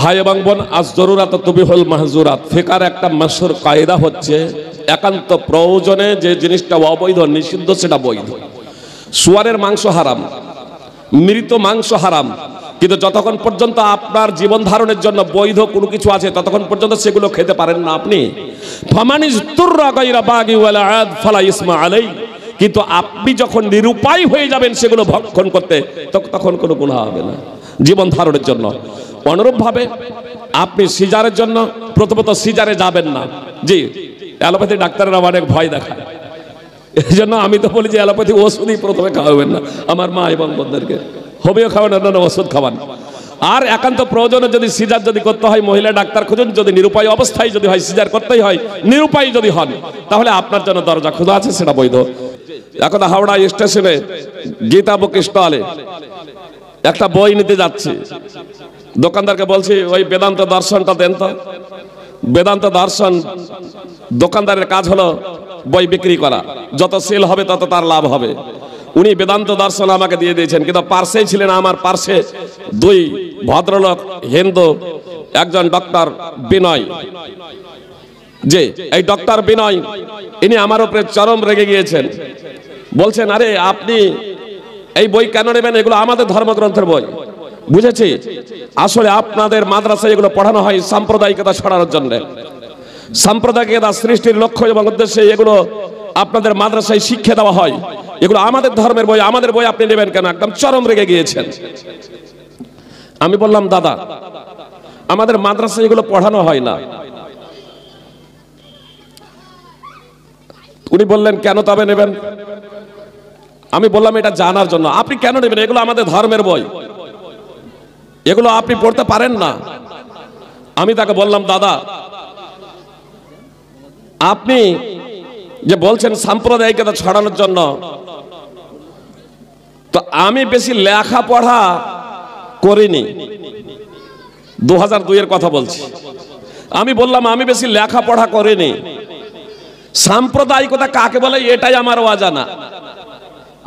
ভাই এবং বোন, আজ জরুরাত তুবিহুল মাহজুরাত ফিকার একটা মাশহুর কায়দা হচ্ছে একান্ত প্রয়োজনে যে জিনিসটা অবৈধ নিষিদ্ধ সেটা বৈধ। শুয়ারের মাংস হারাম, মৃত মাংস হারাম, কিন্তু যতক্ষণ পর্যন্ত আপনার জীবন ধারণের জন্য বৈধ কোনো কিছু আছে ততক্ষণ পর্যন্ত সেগুলো খেতে পারেন না আপনি। ফামানিজতুররা গায়রা বাগি ওয়ালা আদ ফালা ইসমা আলাই, কিন্তু আপনি যখন নিরুপায় হয়ে যাবেন সেগুলো ভক্ষণ করতে তখন কোনো গুনাহ হবে না জীবন ধারণের জন্য। অনুরূপভাবে আপনি সিজারের জন্য প্রথমত সিজারে যাবেন না। জি, অ্যালোপ্যাথি ডাক্তাররা অনেক ভয় দেখায়, এই জন্য আমি তো বলি যে অ্যালোপ্যাথি ওষুধই প্রথমে খাওয়াবেন না আমার মা এবং বোনদেরকে, হোমিও খাওয়ান, অন্যান্য ওষুধ খাওয়ান। আর একান্ত প্রয়োজনে যদি সিজার যদি করতে হয় মহিলা ডাক্তার খুঁজুন, যদি নিরুপায় অবস্থায় যদি হয় সিজার করতেই হয়, নিরুপায় যদি হন তাহলে আপনার জন্য দরজা খোলা আছে, সেটা বৈধ। এখন হাওড়া স্টেশনে গীতা বুক স্টলে একটা বই নিতে যাচ্ছি, দোকানদারকে বলছি ওই বেদান্ত দর্শনটা দেন তো। বেদান্ত দর্শন দোকানদারের কাজ হলো বই বিক্রি করা, যত সেল হবে তত তার লাভ হবে। উনি বেদান্ত দর্শন আমাকে দিয়ে দিয়েছেন, কিন্তু পার্শ্বেই ছিলেন আমার পার্শ্বে দুই ভদ্রলোক হিন্দু, একজন ডক্টর বিনয়। যে এই ডক্টর বিনয় ইনি আমার উপরে চরম রেগে গিয়েছেন, বলছেন আরে আপনি এই বই কেন নেবেন, এগুলো আমাদের ধর্মগ্রন্থের বই। বুঝেছি, আসলে আপনাদের মাদ্রাসায় এগুলো পড়ানো হয় সাম্প্রদায়িকতা ছড়ানোর জন্য। সাম্প্রদায়িকতা সৃষ্টির লক্ষ্য এবং উদ্দেশ্যে এগুলো আপনাদের মাদ্রাসায় শিক্ষা দেওয়া হয়। এগুলো আমাদের ধর্মের বই, আমাদের বই আপনি নেবেন কেন? একদম চরম রেগে গিয়েছেন। আমি বললাম দাদা, আমাদের মাদ্রাসায় এগুলো পড়ানো হয় না। উনি বললেন কেন তবে নেবেন? আমি বললাম এটা জানার জন্য। আপনি কেন নেবেন? এগুলো আমাদের ধর্মের বই, এগুলো আপনি পড়তে পারেন না। আমি তাকে বললাম দাদা, আপনি যে বলছেন সাম্প্রদায়িকতা ছড়ানোর জন্য, তো আমি বেশি লেখাপড়া করিনি, 2002 এর কথা বলছি। আমি বললাম আমি বেশি লেখাপড়া করিনি, সাম্প্রদায়িকতা কাকে বলে এটাই আমার অজানা।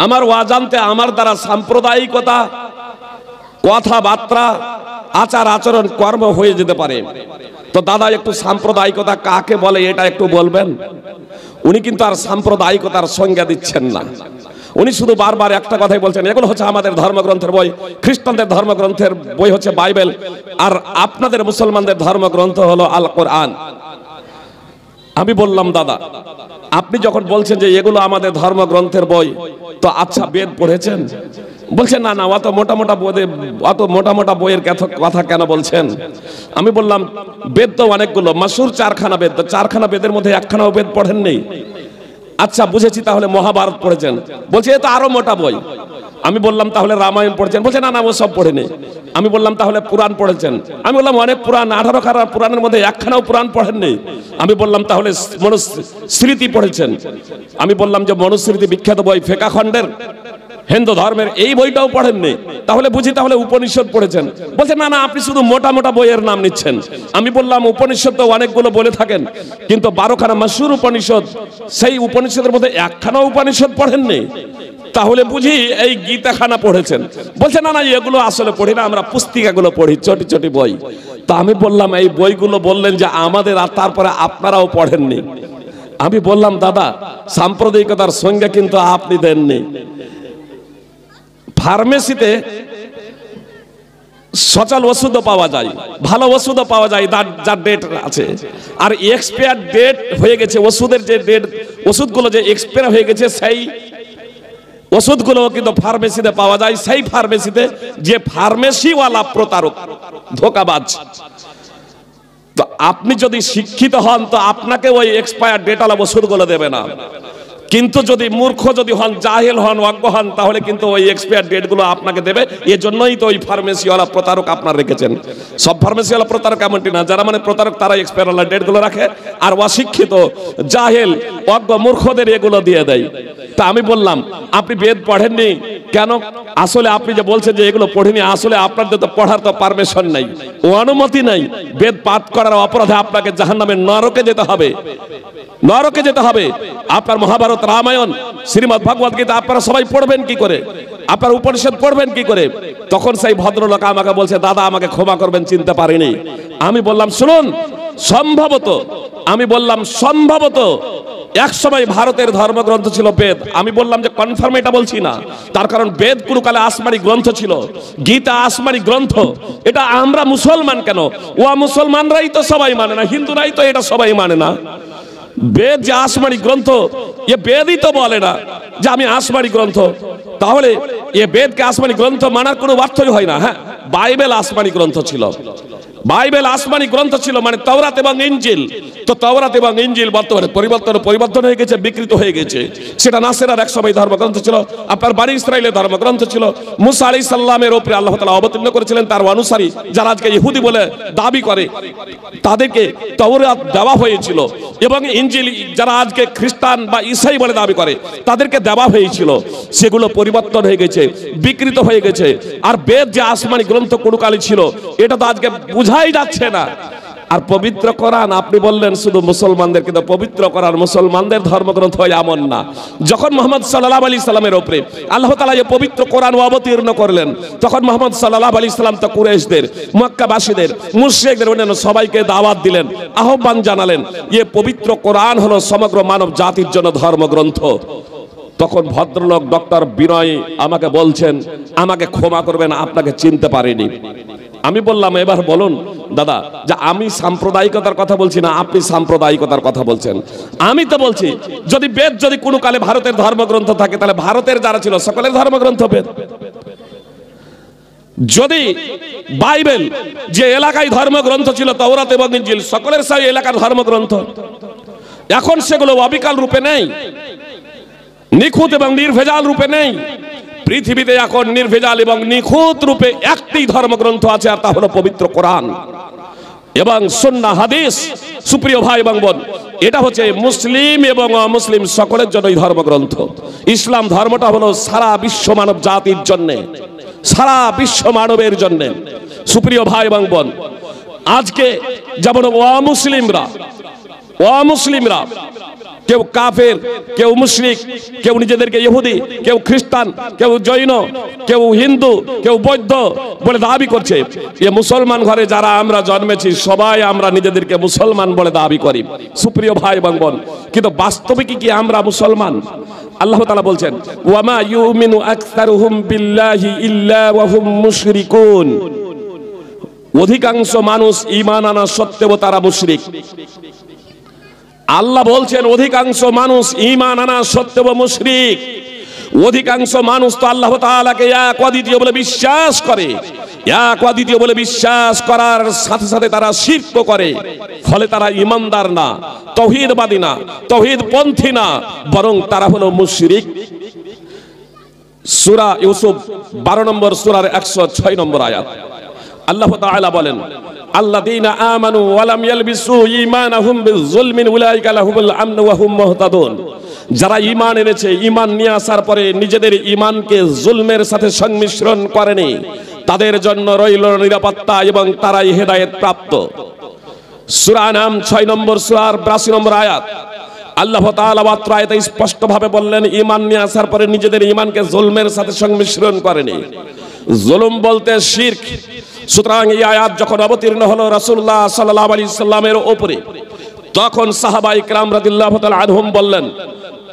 আমার অজান্তে আমার দ্বারা সাম্প্রদায়িকতা কথাবার্তা আচার আচরণ কর্ম হয়ে যেতে পারে। তো দাদা একটু সাম্প্রদায়িকতা কাকে বলে এটা একটু বলবেন? উনি কিন্তু আর সাম্প্রদায়িকতার সংজ্ঞা দিচ্ছেন না, উনি শুধু বারবার একটা কথাই বলছেন, এগুলো হচ্ছে আমাদের ধর্মগ্রন্থের বই, খ্রিস্টানদের ধর্মগ্রন্থের বই হচ্ছে বাইবেল, আর আপনাদের মুসলমানদের ধর্মগ্রন্থ হলো আল কোরআন। আমি বললাম দাদা, আপনি যখন বলছেন যে এগুলো আমাদের ধর্মগ্রন্থের বই, তো আচ্ছা বেদ পড়েছেন? বলছেন না না, অত মোটা মোটা বইয়ের কথা কেন বলছেন? আমি বললাম বেদ তো অনেকগুলো, মাশহুর 4খানা বেদ, 4খানা বেদের মধ্যে 1খানাও বেদ পড়েননি। আচ্ছা বুঝেছি, তাহলে মহাভারত পড়েছেন? বলছে এ তো আরো মোটা বই। আমি বললাম তাহলে রামায়ণ পড়েছেন? বলছে না না, ও সব পড়েনি। আমি বললাম তাহলে পুরাণ পড়েছেন? আমি বললাম অনেক পুরাণ, 18খানা পুরাণের মধ্যে 1খানাও পুরাণ পড়েননি। আমি বললাম তাহলে মনুস্মৃতি পড়েছেন? আমি বললাম যে মনুস্মৃতি বিখ্যাত বই ফেকা খণ্ডের হিন্দু ধর্মের, এই বইটাও পড়েননি, তাহলে বুঝি তাহলে উপনিষদ পড়েছেন? বলছে না না, আপনি শুধু মোটা মোটা বইয়ের নাম নিচ্ছেন। আমি বললাম উপনিষদ তো অনেকগুলো বলে থাকেন, কিন্তু 12খানা মাশহুর উপনিষদ, সেই উপনিষদের মধ্যে 1খানা উপনিষদ পড়েননি, তাহলে বুঝি এই গীতাখানা পড়েছেন? বলছে না না, এগুলো আসলে পড়ি না, আমরা পুস্তিকাগুলো পড়ি, ছোটি ছোটি বই। তা আমি বললাম এই বইগুলো বললেন যে আমাদের, আর তারপরে আপনারাও পড়েননি। আমি বললাম দাদা, সাম্প্রদায়িকতার সঙ্গে কিন্তু আপনি দেননি। ফার্মেসিতে সচল ওষুধও পাওয়া যায়, ভালো ওষুধও পাওয়া যায়, যার ডেট আছে, আর এক্সপায়ার ডেট হয়ে গেছে ওষুধের, যে ডেট ওষুধগুলো যে এক্সপায়ার হয়ে গেছে সেই ওষুধগুলো কিন্তু ফার্মেসিতে পাওয়া যায়। সেই ফার্মেসিতে যে ফার্মেসিওয়ালা প্রতারক, ধোঁকাবাজ, তো আপনি যদি শিক্ষিত হন তো আপনাকে ওই এক্সপায়ার ডেটালা ওষুধগুলো দেবে না, কিন্তু যদি মূর্খ যদি হন, জাহেল হন, অজ্ঞ হন, তাহলে কিন্তু ওই এক্সপায়ার ডেটগুলো আপনাকে দেবে। এজন্যই তো ওই ফার্মেসিওয়ালা প্রতারক আপনার রেখেছেন। সব ফার্মেসিওয়ালা প্রতারক এমনটি না, যারা মানে প্রতারক তারা এক্সপায়ার ডেটগুলো রাখে, আর অশিক্ষিত জাহেল অজ্ঞ মূর্খদের এগুলো দিয়ে দেয়। তা আমি বললাম আপনি বেদ পড়েননি কেন? আসলে আপনি যে বলছেন যে এগুলো পড়েনি, আসলে আপনাদের তো পড়ার তো পারমিশন নাই, অনুমতি নাই। বেদ পাঠ করার অপরাধে আপনাকে জাহান্নামের নরকে যেতে হবে, নরকে যেতে হবে। আপনার মহাভারত, রামায়ণ, শ্রীমদ্ ভগবত গীতা আপনারা সবাই পড়বেন কি করে? আপনার উপনিষদ পড়বেন কি করে? তখন সেই ভদ্রলোক আমাকে বলছে, দাদা আমাকে ক্ষমা করবেন, চিনতে পারিনি। আমি বললাম শুনুন, সম্ভবত এক সময় ভারতের ধর্মগ্রন্থ ছিল বেদ। আমি বললাম যে কনফার্ম এটা বলছি না, তার কারণ বেদ পুরকালে আসমানি গ্রন্থ ছিল, গীতা আসমানি গ্রন্থ। এটা আমরা মুসলমান কেন, ও মুসলমানরাই তো সবাই মানে না, হিন্দুরাই তো এটা সবাই মানে না। বেদ যে আসমানি গ্রন্থ, এ বেদই তো বলে না যে আমি আসমানি গ্রন্থ। তাহলে এ বেদকে আসমানি গ্রন্থ মানার কোনো অর্থই হয় না। হ্যাঁ, বাইবেল আসমানি গ্রন্থ ছিল, বাইবেল আসমানি গ্রন্থ ছিল, মানে তাওরাত এবং ইনজিল। তো তাওরাত এবং ইনজিল বর্তমানে পরিবর্তন হয়ে গেছে, বিকৃত হয়ে গেছে। সেটা নাসেরার এক সময় ধর্মগ্রন্থ ছিল, আপনার বনী ইসরাইলের ধর্মগ্রন্থ ছিল। মুসা আলাইহিস সালামের উপরে আল্লাহ তাআলা অবতীর্ণ করেছিলেন তার অনুসারী যারা আজকে ইহুদি বলে দাবি করে, তাদেরকে তাওরাত দেওয়া হয়েছিল। এবং ইনজিল যারা আজকে খ্রিস্টান বা ঈসাই বলে দাবি করে, তাদেরকে দেওয়া হয়েছিল। সেগুলো পরিবর্তন হয়ে গেছে, বিকৃত হয়ে গেছে। আর বেদ যে আসমানি গ্রন্থ কোনকালে ছিল, এটা তো আজকে বুঝাই যাচ্ছে না। আর পবিত্র কোরআন আপনি বললেন শুধু মুসলমানদের, কিন্তু পবিত্র কোরআন মুসলমানদের ধর্মগ্রন্থ এমন না। যখন মুহাম্মদ সাল্লাল্লাহু আলাইহি সাল্লামের উপরে আল্লাহ তাআলা এই পবিত্র কোরআন অবতীর্ণ করলেন, তখন মুহাম্মদ সাল্লাল্লাহু আলাইহি সাল্লাম তো কুরাইশদের, মক্কাবাসীদের, মুশরিকদের অন্যান্য সবাইকে দাওয়াত দিলেন, আহ্বান জানালেন, এই পবিত্র কোরআন হলো সমগ্র মানব জাতির জন্য ধর্মগ্রন্থ। তখন ভদ্রলোক ডক্টর বিনয় আমাকে বলছেন, আমাকে ক্ষমা করবেন, আপনাকে চিনতে পারিনি। আমি বললাম, এবার বলুন দাদা, যে আমি সাম্প্রদায়িকতার কথা বলছি না, আপনি সাম্প্রদায়িকতার কথা বলছেন। আমি তো বলছি যদি বেদ যদি কোনো কালে ভারতের ধর্মগ্রন্থ থাকে, তাহলে ভারতের যারা ছিল সকলের ধর্মগ্রন্থ বেদ। যদি বাইবেল যে এলাকায় ধর্মগ্রন্থ ছিল তাওরাত এবং ইনজিল, সকলের সেই এলাকার ধর্মগ্রন্থ। এখন সেগুলো অবিকল রূপে নেই, নিখুঁত এবং নির্ভেজাল রূপে নেই। পৃথিবীতে এখন নির্ভেজাল এবং নিখুঁত রূপে একটি ধর্মগ্রন্থ আছে, আর তা হলো পবিত্র কোরআন এবং সুন্নাহ হাদিস। সুপ্রিয় ভাই এবং বোন, এটা হচ্ছে মুসলিম এবং অমুসলিম সকলের জন্যই ধর্মগ্রন্থ। ইসলাম ধর্মটা হলো সারা বিশ্ব মানব জাতির জন্য, সারা বিশ্ব মানবের জন্য। সুপ্রিয় ভাই এবং বোন, আজকে যেমন অমুসলিমরা কেউ কাফের, কেউ মুশরিক, কেউ নিজেদেরকে ইহুদি, কেউ খ্রিস্টান, কেউ জৈন, কেউ হিন্দু, কেউ বৌদ্ধ বলে দাবি করছে। এ মুসলমান ঘরে যারা আমরা জন্মেছি, সবাই আমরা নিজেদেরকে মুসলমান বলে দাবি করি। সুপ্রিয় ভাই এবং বোন, কিন্তু বাস্তবে কি আমরা মুসলমান? আল্লাহ তাআলা বলছেন, ওয়ামা ইউমিনু আকসারুহুম বিল্লাহি ইল্লা ওয়া হুম মুশরিকুন। অধিকাংশ মানুষ ঈমান আনা সত্ত্বেও তারা মুশরিক। আল্লাহ বলছেন অধিকাংশ মানুষ ঈমান আনা সত্ত্বেও মুশরিক। অধিকাংশ মানুষ তো আল্লাহ তাআলাকে এক অদ্বিতীয় বলে বিশ্বাস করে, এক অদ্বিতীয় বলে বিশ্বাস করার সাথে সাথে তারা শিরক করে। ফলে তারা ঈমানদার না, তাওহীদবাদী না, তাওহীদপন্থী না, বরং তারা হলো মুশরিক। সূরা ইউসুফ 12 নম্বর সূরার 106 নম্বর আয়াত আল্লাহ তাআলা বলেন, আল্লাযীনা আমানু ওয়া লাম ইয়ালবিসু ঈমানাহুম বিযুলমিন উলাইকা লাহুমুল আমনু ওয়া হুম মুহতাদুন। যারা ঈমান এনেছে, ঈমান নিয়ে আসার পরে নিজেদের ঈমানকে জুলমের সাথে সংমিশ্রণ করেনি, তাদের জন্য রইল নিরাপত্তা এবং তারাই হেদায়েত প্রাপ্ত। সূরা নাম 6 নম্বর সূরার 82 নম্বর আয়াত আল্লাহ তাআলা মাত্র আয়াতে স্পষ্টভাবে বললেন, ঈমান নিয়ে আসার পরে নিজেদের ঈমানকে জুলমের সাথে সংমিশ্রণ করেনি। জুলুম বলতে শিরক। সুতরাং এই আয়াত যখন অবতীর্ণ হলো রাসূলুল্লাহ সাল্লাল্লাহু আলাইহি সাল্লামের উপরে, তখন সাহাবায়ে কেরাম রাদিয়াল্লাহু তাআলা আনহুম বললেন,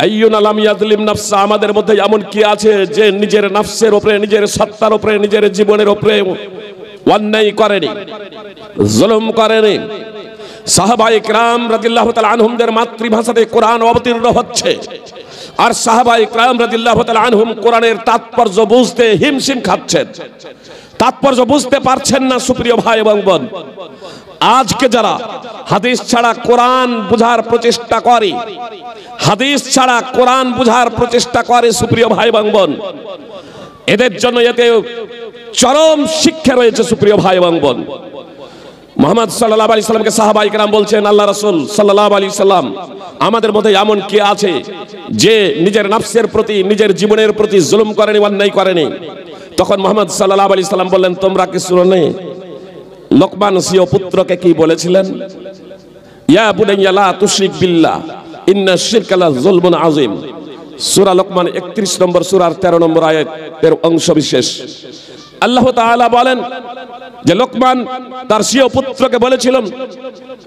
আইয়ুনা লাম ইয়াজলিম নাফসা, আমাদের মধ্যে এমন কি আছে যে নিজের নফসের উপরে, নিজের সত্তার উপরে, নিজের জীবনের উপরে অন্যায় করেনি, জুলুম করেনি। সাহাবায়ে কেরাম রাদিয়াল্লাহু তাআলা আনহুমদের মাতৃভাষাতে কোরআন অবতীর্ণ হচ্ছে, আর সাহাবায়ে কেরাম রাদিয়াল্লাহু তাআলা আনহুম কোরআনের তাৎপর্য বুঝতে হিমশিম খাচ্ছেন, তাৎপর্য বুঝতে পারছেন না। সুপ্রিয় ভাই এবং বোন, আজকে যারা হাদিস ছাড়া কোরআন বুঝার প্রচেষ্টা করে, হাদিস ছাড়া কোরআন বুঝার প্রচেষ্টা করে, সুপ্রিয় ভাই এবং বোন, এদের জন্য এতে চরম শিক্ষা রয়েছে। সুপ্রিয় ভাই এবং বোন, মুহাম্মদ সাল্লাল্লাহু আলাইহি সাল্লামকে সাহাবায়ে কেরাম বলছেন, আল্লাহ রাসূল সাল্লাল্লাহু আলাইহি সাল্লাম, আমাদের মধ্যে এমন কি আছে যে নিজের নফসের প্রতি, নিজের জীবনের প্রতি জুলুম করেনি, অন্যায় করেনি? তখন মুহাম্মদ সাল্লাল্লাহু আলাইহি সাল্লাম বললেন, তোমরা কি শুনোনি লোকমান সিও পুত্রকে কি বলেছিলেন? ইয়া বুনাইয়া লা তুশরিক বিল্লাহ ইন্নাশ শিরকা লা যুলমুন আযীম। সূরা লোকমান 31 নম্বর সূরার 13 নম্বর আয়াতের অংশ বিশেষ। আল্লাহ তাআলা বলেন যে লোকমান তার স্বীয় পুত্রকে বলেছিলেন,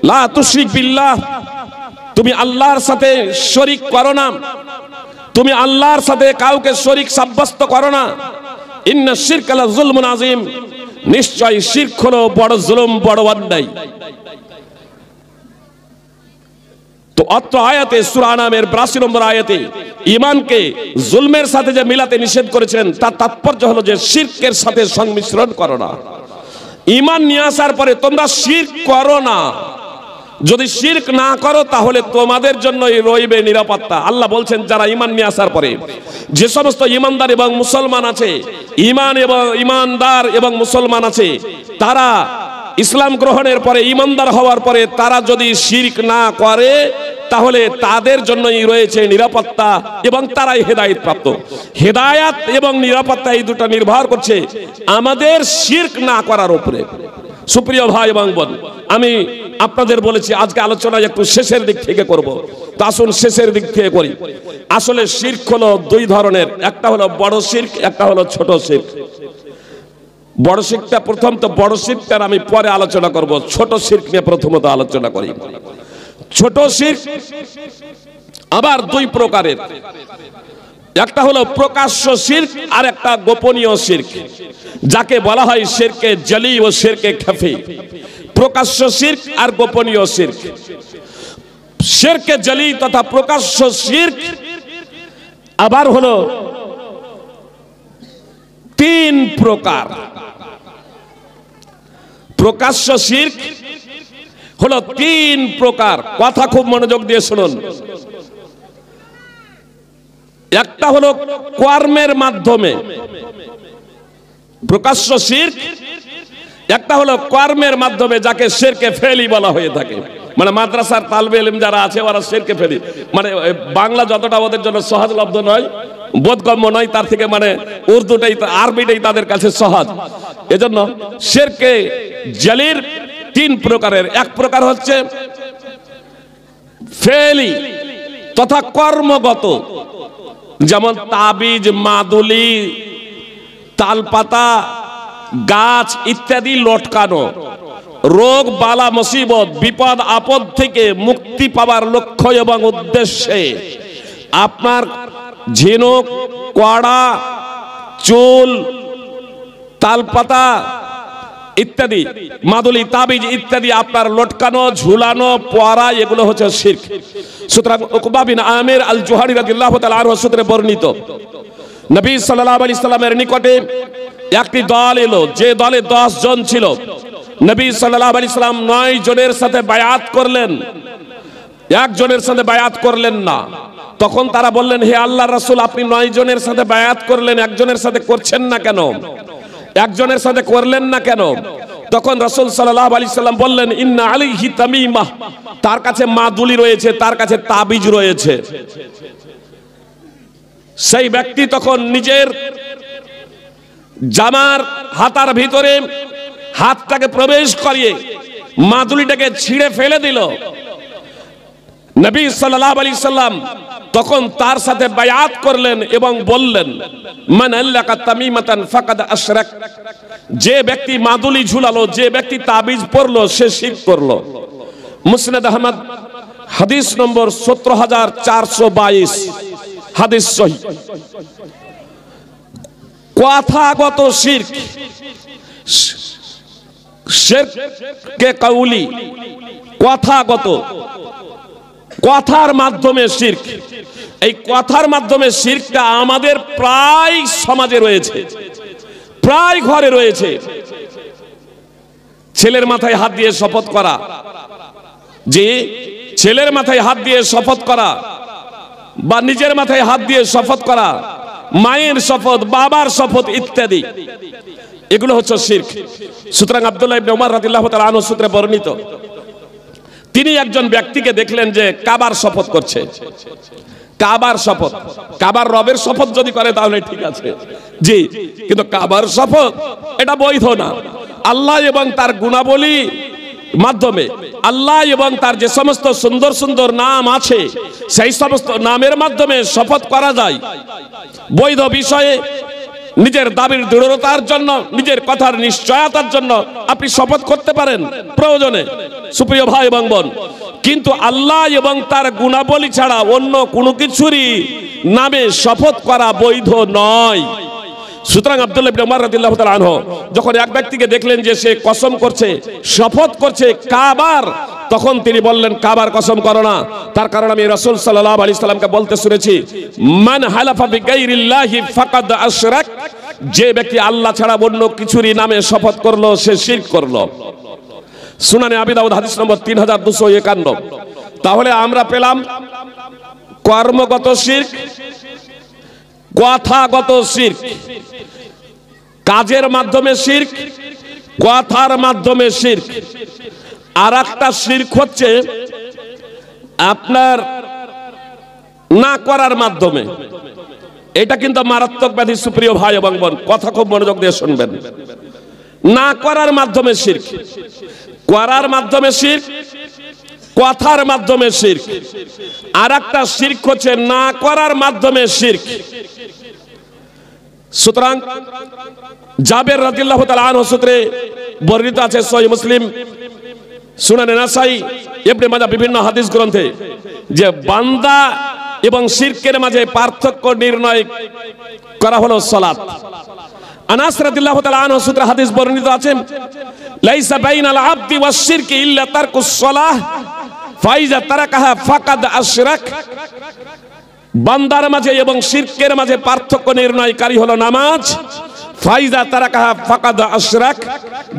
লা তুশরিক বিল্লাহ, তুমি আল্লাহর সাথে শরীক করো না, তুমি আল্লাহর সাথে কাউকে শরীক সাব্যস্ত করো না। ইন্না শিরকা লা যুলমুন আযীম, নিশ্চয় শিরক হলো বড় জুলুম, বড় অন্যায়। তো অত্র আয়াতে সূরা আনামের 82 নম্বর আয়াতে ঈমানকে জুলমের সাথে যে মিলাতে নিষেধ করেছেন, তার তাৎপর্য হলো যে শিরকের সাথে সংমিশ্রণ করো না। ঈমান নিয়ে আসার পরে তোমরা শিরক করো না। যদি শিরক না করো তাহলে তোমাদের জন্যই রইবে নিরাপত্তা। আল্লাহ বলছেন যারা ঈমান নিয়ে আসার পরে, যে সমস্ত ঈমানদার এবং মুসলমান আছে, ঈমানদার এবং মুসলমান আছে, তারা ইসলাম গ্রহণের পরে, ঈমানদার হওয়ার পরে তারা যদি শিরক না করে তাহলে তাদের জন্যই রয়েছে নিরাপত্তা এবং তারাই হেদায়েত প্রাপ্ত। হেদায়েত এবং নিরাপত্তা এই দুটো নির্ভর করছে আমাদের শিরক না করার উপরে। সুপ্রিয় ভাই এবং বোন, আমি আপনাদের বলেছি আজকে আলোচনা একটু শেষের দিক থেকে করব, তো আসুন শেষের দিক থেকে করি। আসলে শিরক হলো দুই ধরনের, একটা হলো বড় শিরক, একটা হলো ছোট শিরক। বড় শিরকটা প্রথম, তো বড় শিরকটার আমি পরে আলোচনা করব, ছোট শিরক নিয়ে প্রথমত আলোচনা করি। ছোট শিরক আবার দুই প্রকারের, একটা হলো প্রকাশ্য শিরক আর একটা গোপনীয় শিরক, যাকে বলা হয় শিরকে জলি ও শিরকে খাফি। প্রকাশ্য শিরক আর গোপনীয় শিরক। শিরকে জলি তথা প্রকাশ্য শিরক আবার হলো তিন প্রকার। প্রকাশ্য শিরক হলো তিন প্রকার, কথা খুব মনোযোগ দিয়ে শুনুন। একটা হলো কর্মের মাধ্যমে প্রকাশ্য শিরক, একটা হলো কর্মের মাধ্যমে যাকে শিরকে ফেলি বলা হয়ে থাকে। মানে মাদ্রাসার তালবে ইলম যারা আছে ওরা শিরকে ফেলি, মানে বাংলা যতটা ওদের জন্য সহজলব্ধ নয়, বোধগম্য নয়, তার থেকে মানে উর্দুটাই, আরবিটাই তাদের কাছে সহজ। এজন্য শিরকে জলির তিন প্রকারের। এক প্রকার হচ্ছে ফেলি তথা কর্মগত, যেমন তাবিজ, মাদুলি, তালপাতা, গাছ ইত্যাদি লটকানো। রোগ বালা মুসিবত বিপদ আপদ থেকে মুক্তি পাওয়ার লক্ষ্য এবং উদ্দেশ্যে আপনার ঝিনুক, কড়া, চুল, তালপাতা ইত্যাদি, মাদুলি, তাবিজ ইত্যাদি আপনার লটকানো, ঝুলানো, পরা, এগুলো হচ্ছে শিরক। সুতরাং উকবা বিন আমির আল জুহানি রাদিয়াল্লাহু তাআলা আনহু সূত্রে বর্ণিত, নবী সাল্লাল্লাহু আলাইহি সাল্লামের নিকটে একটি দল এলো, যে দলে 10 জন ছিল। নবী সাল্লাল্লাহু আলাইহি সাল্লাম 9 জনের সাথে বায়াত করলেন, একজনের সাথে বায়াত করলেন না। তখন তারা বললেন, হে আল্লাহর রাসূল, আপনি 9 জনের সাথে বায়াত করলেন, একজনের সাথে করছেন না কেন? একজনের সাথে করলেন না কেন? তখন রাসূল সাল্লাল্লাহু আলাইহি সাল্লাম বললেন, ইন্না আলাইহি তামিমা, তার কাছে মাদুলি রয়েছে, তার কাছে তাবিজ রয়েছে। সেই ব্যক্তি তখন নিজের জামার হাতার ভিতরে হাতটাকে প্রবেশ করিয়ে মাদুলিটাকে ছিঁড়ে ফেলে দিল। নবী সাল্লাল্লাহু আলাইহি সাল্লাম তখন তার সাথে বায়াত করলেন এবং বললেন, মান আল্লাকা তামিমাতান ফাকাদ আশরাক, যে ব্যক্তি মাদুলি ঝুলালো, যে ব্যক্তি তাবিজ পরলো, সে শিরক করলো। মুসনাদ আহমদ হাদিস নম্বর 17422, হাদিস সহিহ। কথাগত শিরক, শিরকে কাউলি, কথাগত, কথার মাধ্যমে শিরক। এই কথার মাধ্যমে শিরকটা আমাদের প্রায় সমাজে রয়েছে, প্রায় ঘরে রয়েছে। ছেলের মাথায় হাত দিয়ে শপথ করা, যে ছেলের মাথায় হাত দিয়ে শপথ করা, বা নিজের মাথায় হাত দিয়ে শপথ করা, মায়ের শপথ, বাবার শপথ ইত্যাদি, এগুলো হচ্ছে শিরক। সুতরাং আব্দুল্লাহ ইবনে উমর রাদিয়াল্লাহু তাআলা আনহু সূত্রে বর্ণিত, তিনি একজন ব্যক্তিকে দেখলেন যে কাবার শপথ করছে। কাবার শপথ, কাবার রবের শপথ যদি করে তাহলে ঠিক আছে, জি, কিন্তু কাবার শপথ এটা বৈধ না। আল্লাহ এবং তার গুণাবলী মাধ্যমে আল্লাহ এবং তার যে সমস্ত সুন্দর সুন্দর নাম আছে সেই সমস্ত নামের মাধ্যমে শপথ করা যায়। বৈধ বিষয়ে নিজের দাবির দৃঢ়তার জন্য, নিজের কথার নিশ্চয়তার জন্য আপনি শপথ করতে পারেন প্রয়োজনে, সুপ্রিয় ভাই এবং বোন। কিন্তু আল্লাহ এবং তার গুণাবলী ছাড়া অন্য কোনো কিছুরই নামে শপথ করা বৈধ নয়। সুতরাং আব্দুল্লাহ ইবনে উমর রাদিয়াল্লাহু তাআলা আনহু যখন এক ব্যক্তিকে দেখলেন যে সে কসম করছে, শপথ করছে কাবার, তখন তিনি বললেন কাবার কসম করো না। তার কারণ আমি রাসূল সাল্লাল্লাহু আলাইহি সাল্লামকে বলতে শুনেছি, মান হালাফা বিগাইরিল্লাহি ফাকাদ আশরাক, যে ব্যক্তি আল্লাহ ছাড়া অন্য কিছুরই নামে শপথ করলো সে শিরক করলো। সুনানে আবি দাউদ হাদিস নম্বর 3251। তাহলে আমরা পেলাম কর্মগত শিরক, কথাগত শিরক, কাজের মাধ্যমে শিরক, কথার মাধ্যমে শিরক। আর একটা শিরক হচ্ছে আপনার না করার মাধ্যমে। এটা কিন্তু মারাত্মক ব্যাধি সুপ্রিয় ভাই এবং বোন, কথা খুব মনোযোগ দিয়ে শুনবেন। না করার মাধ্যমে শিরক, করার মাধ্যমে শিরক, কথার মাধ্যমে শিরক। আর একটা শিরক হচ্ছে না করার মাধ্যমে শিরক। সুতরাং জাবের রাদিয়াল্লাহু তাআলা আনহু সূত্রে বর্ণিত আছে সহিহ মুসলিম, সুনানে নাসাই, ইবনে মাজাহ বিভিন্ন হাদিস গ্রন্থে, যে বান্দা এবং শিরকের মাঝে পার্থক্য নির্ণয় করা হলো সালাত। আনাস রাদিয়াল্লাহু তাআলা আনহু সূত্রে হাদিস বর্ণিত আছে, লাইসা বাইনাল আবদি ওয়াশ শিরকি ইল্লা তারকুস সালাহ ফাইজা তারাকাহা ফাকাদ আশরাক। বান্দার মাঝে এবং শিরকের মাঝে পার্থক্য নির্ণয়কারী হলো নামাজ। ফাইজা তারাকাহা ফাকাদ আশরাক,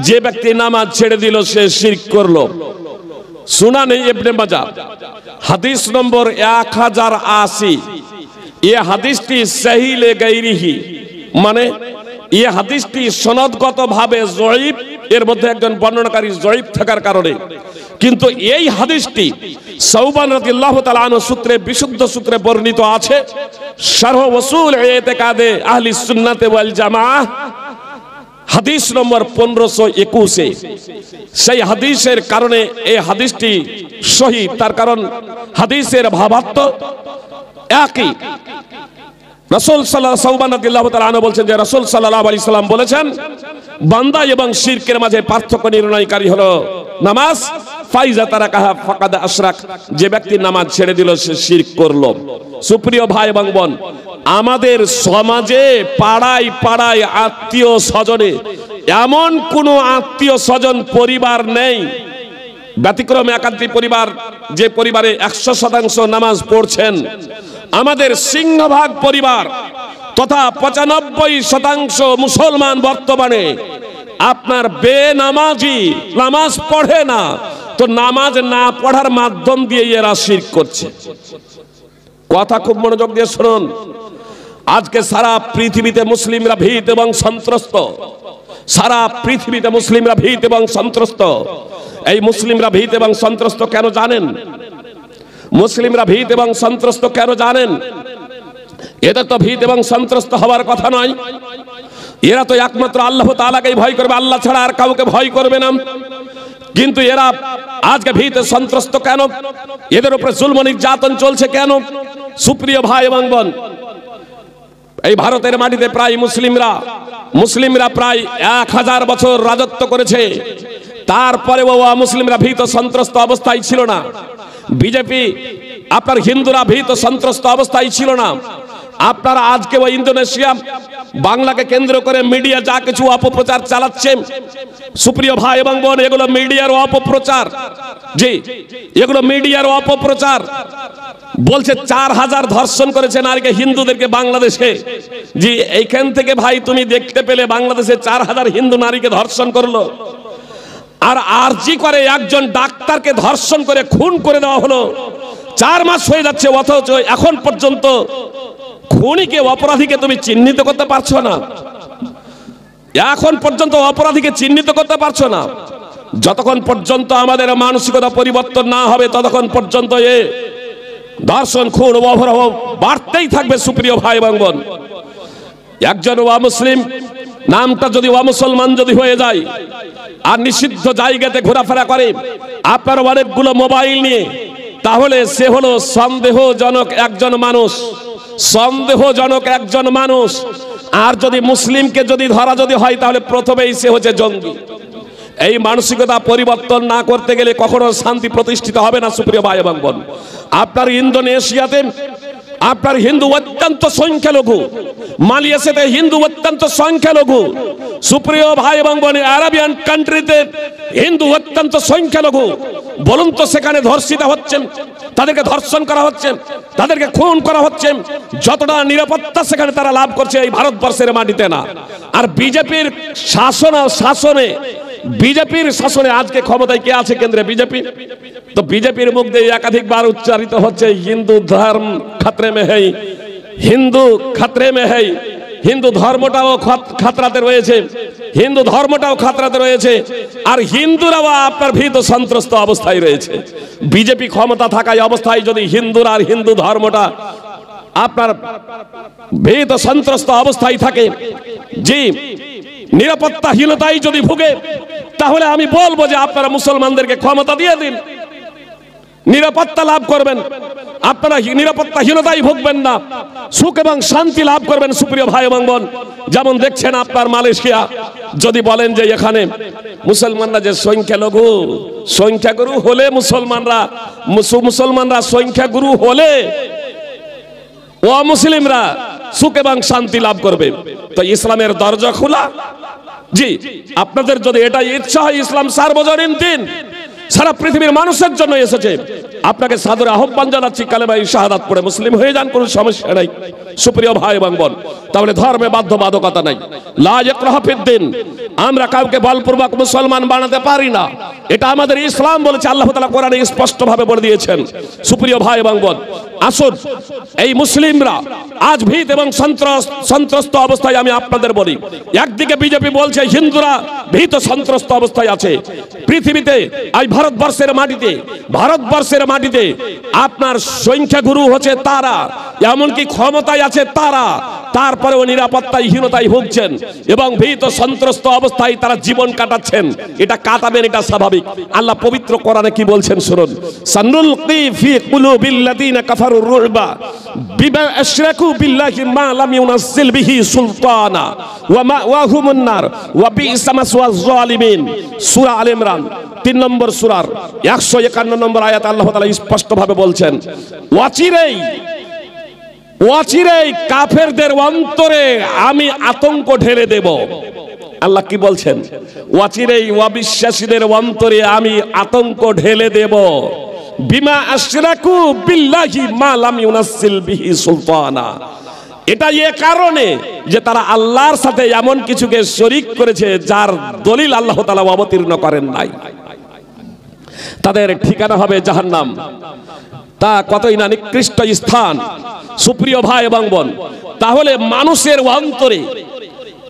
যে ব্যক্তি নামাজ ছেড়ে দিল সে শিরক করলো। সুনানে ইবনে মাজাহ হাদিস নম্বর 1080। এই হাদিসটি সহিহ লে গায়রিহি, মানে এই হাদিসটি সনদগতভাবে জয়ীফ, এর মধ্যে একজন বর্ণনাকারী জয়ীফ থাকার কারণে। কিন্তু এই হাদিসটি সাওবান রাদিয়াল্লাহু তাআলা আনহু সূত্রে, বিশুদ্ধ সূত্রে বর্ণিত আছে, শারহ উসুল ইতিকাদে আহলি সুন্নাত ওয়াল জামাআহ হাদিস নম্বর 1521। সেই হাদিসের কারণে এই হাদিসটি সহিহ, তার কারণ হাদিসের ভাবার্থ একই। রাসূল সাল্লাল্লাহু সাওবান রাদিয়াল্লাহু তাআলা আনহু বলেন যে রাসূল সাল্লাল্লাহু আলাইহি সাল্লাম বলেছেন, বান্দা এবং শিরকের মাঝে পার্থক্য নির্ণয়কারী হলো নামাজ। ফাইজা তারাকাহা ফাকাদ আশরাক, যে ব্যক্তি নামাজ ছেড়ে দিল সে শিরক করলো। সুপ্রিয় ভাই এবং বোন, আমাদের সমাজে পাড়ায় পাড়ায় আত্মীয় স্বজনে এমন কোনো আত্মীয় স্বজন পরিবার নেই, ব্যতিক্রমে একান্তি পরিবার, যে পরিবারে 100% নামাজ পড়ছেন। আমাদের সিংহভাগ পরিবার তথা 95% মুসলমান বর্তমানে আপনার বেনামাজি, নামাজ পড়ে না। তো নামাজ না পড়ার মাধ্যম দিয়ে এরা শিরক করছে। কথা খুব মনোযোগ দিয়ে শুনুন। আজকে সারা পৃথিবীতে মুসলিমরা ভীত এবং সন্ত্রস্ত, সারা পৃথিবীতে মুসলিমরা ভীত এবং সন্ত্রস্ত। এই মুসলিমরা ভীত এবং সন্ত্রস্ত কেন জানেন? মুসলিমরা ভীত এবং সন্ত্রস্ত কেন জানেন? এদের তো ভীত এবং সন্ত্রস্ত হওয়ার কথা নয়। এরা তো একমাত্র আল্লাহ তাআলাকেই ভয় করবে, আল্লাহ ছাড়া আর কাউকে ভয় করবে না। কিন্তু এরা আজকে ভীত সন্ত্রস্ত কেন? এদের উপরে জুলম নির্যাতন চলছে কেন? সুপ্রিয় ভাই এবং বোন, এই ভারতের মাটিতে প্রায় মুসলিমরা প্রায় 1000 বছর রাজত্ব করেছে। তারপরেও মুসলিমরা ভীত সন্ত্রস্ত অবস্থায় ছিল না। বিজেপি আপনার হিন্দুরা ভীত সন্ত্রস্ত অবস্থায় ছিল না। আপনারা আজকে ওই ইন্দোনেশিয়া, বাংলাকে কেন্দ্র করে মিডিয়া যা কিছু অপপ্রচার চালাচ্ছে, সুপ্রিয় ভাই এবং বোন, এগুলো মিডিয়ার অপপ্রচার। জি, এগুলো মিডিয়ার অপপ্রচার। বলছে 4000 ধর্ষণ করেছে নারীকে, হিন্দুদেরকে বাংলাদেশে। জি, এইখান থেকে ভাই তুমি দেখতে পেলে বাংলাদেশে 4000 হিন্দু নারীকে ধর্ষণ করলো। আর আরজি করে একজন ডাক্তারকে ধর্ষণ করে খুন করে দেওয়া হলো। 4 মাস হয়ে যাচ্ছে, অথচ এখন পর্যন্ত খুনিকে, অপরাধীকে তুমি চিহ্নিত করতে পারছো না। এখন পর্যন্ত অপরাধীকে চিহ্নিত করতে পারছো না। যতক্ষণ পর্যন্ত আমাদের মানসিকতা পরিবর্তন না হবে ততক্ষণ পর্যন্ত এ ধর্ষণ, খুন, অপরাধ বাড়তেই থাকবে। সুপ্রিয় ভাই এবং বোন, একজন মুসলিম নামটা যদি অমুসলমান যদি হয়ে যায় আর নিষিদ্ধ জায়গাতে ঘোরাফেরা করে আপনার অনেকগুলো মোবাইল নিয়ে, তাহলে সে হলো সন্দেহজনক একজন মানুষ, সন্দেহজনক একজন মানুষ। আর যদি মুসলিমকে যদি ধরা যদি হয় তাহলে প্রথমেই সে হচ্ছে জঙ্গি। এই মানসিকতা পরিবর্তন না করতে গেলে কখনো শান্তি প্রতিষ্ঠিত হবে না। সুপ্রিয় ভাই এবং বোন, আপনার ইন্দোনেশিয়াতে আপনার হিন্দু অত্যন্ত সংখ্যালঘু, মালয়েশিয়াতে হিন্দু অত্যন্ত সংখ্যালঘু। সুপ্রিয় ভাই এবং বোন, আরাবিয়ান কান্ট্রিতে হিন্দু অত্যন্ত সংখ্যালঘু। বলুন তো সেখানে ধর্ষিত হচ্ছেন, তাদেরকে ধর্ষণ করা হচ্ছে, তাদেরকে খুন করা হচ্ছে, যতটা নিরাপত্তা সেখানে তারা লাভ করছে এই ভারতবর্ষের মাটিতে না। আর বিজেপির শাসনে বিজেপির শাসনে আজকে ক্ষমতায় কে আছে কেন্দ্রে? বিজেপি। তো বিজেপির মুখ দিয়ে একাধিকবার উচ্চারিত হচ্ছে হিন্দু ধর্ম খতরে মে হ্যায়, হিন্দু খতরে মে হ্যায়। হিন্দু ধর্মটাও খাতরাতে রয়েছে, হিন্দু ধর্মটাও খাতরাতে রয়েছে। আর হিন্দুরাও আপনার ভীত সন্ত্রস্ত অবস্থায় রয়েছে। বিজেপি ক্ষমতা থাকায় অবস্থায় যদি হিন্দুরা আর হিন্দু ধর্মটা আপনার ভীত সন্ত্রস্ত অবস্থায় থাকে, জি নিরাপত্তাহীনতায় যদি ভুগে, তাহলে আমি বলবো যে আপনারা মুসলমানদেরকে ক্ষমতা দিয়ে দিন, নিরাপত্তা লাভ করবেন। আপনারা নিরাপত্তাহীনতায় ভুগবেন না, সুখ এবং শান্তি লাভ করবেন। সুপ্রিয় ভাই এবং বোন, যেমন দেখছেন আপনার মালয়েশিয়া, যদি বলেন যে এখানে মুসলমানরা যে সংখ্যাগুরু হলে মুসলমানরা সংখ্যাগুরু হলে অমুসলিমরা সুখ এবং শান্তি লাভ করবে। তো ইসলামের দরজা খোলা। জি, আপনাদের যদি এটা ইচ্ছা হয়, ইসলাম সার্বজনীন দিন, সারা পৃথিবীর মানুষের জন্য এসেছে। আপনাকে সাদরে আহ্বান জানাচ্ছি, কালেমায়ে শাহাদাত পড়ে মুসলিম হয়ে যান, কোনো সমস্যা নাই। সুপ্রিয় ভাই এবং বোন, তাহলে ধর্মে বাধ্যবাধকতা নাই। লা ইকরাহা ফিদ্দিন, আমরা কাউকে বলপূর্বক মুসলমান বানাতে পারি না, এটা আমাদের ইসলাম বলেছে। আল্লাহ তাআলা কোরআনে স্পষ্টভাবে বলে দিয়েছেন। সুপ্রিয় ভাই এবং বোন, আসুন এই মুসলিমরা আজ ভীত এবং সন্ত্রস্ত অবস্থায়। আমি আপনাদের বলি, একদিকে বিজেপি বলছে হিন্দুরা ভীত সন্ত্রস্ত অবস্থায় আছে। পৃথিবীতে আজ ভারতবর্ষের মাটিতে আপনার সংখ্যাগুরু হচ্ছে তারা, এমনকি ক্ষমতায় আছে তারা, তারপরেও নিরাপত্তাহীনতায় ভুগছেন এবং ভীত সন্ত্রস্ত অবস্থায় তারা জীবন কাটাচ্ছেন। এটা কাটাবেন, এটা স্বাভাবিক। আল্লাহ পবিত্র কোরআনে কি বলছেন শুনুন, সানুলকি ফি কুলুবিল্লাযিনা কাফারুর রুবা বিমা আশরাকু বিল্লাহি মা লাম ইউনাজ্জিল বিহি সুলতানা ওয়া মাওয়াহুমুন নার ওয়া বিইসা মাসওয়াজ জালিমিন। সূরা আলে ইমরান 3 নম্বর সূরার 151 নম্বর আয়াত আল্লাহ তাআলা স্পষ্টভাবে বলছেন, অচিরেই কাফেরদের অন্তরে আমি আতঙ্ক ঢেলে দেব। আল্লাহ কি বলছেন? অচিরেই অবিশ্বাসীদের অন্তরে আমি আতঙ্ক ঢেলে দেব। বিমা আশরাকু বিল্লাহি মা লাম ইউনাজ্জিল বিহি সুলতানা, এটা এ কারণে যে তারা আল্লাহর সাথে এমন কিছুকে শরীক করেছে যার দলিল আল্লাহ তাআলা অবতীর্ণ করেন নাই। তাদের ঠিকানা হবে জাহান্নাম। তা কতই না নিকৃষ্ট স্থান। সুপ্রিয় ভাই এবং বোন, তাহলে মানুষের অন্তরে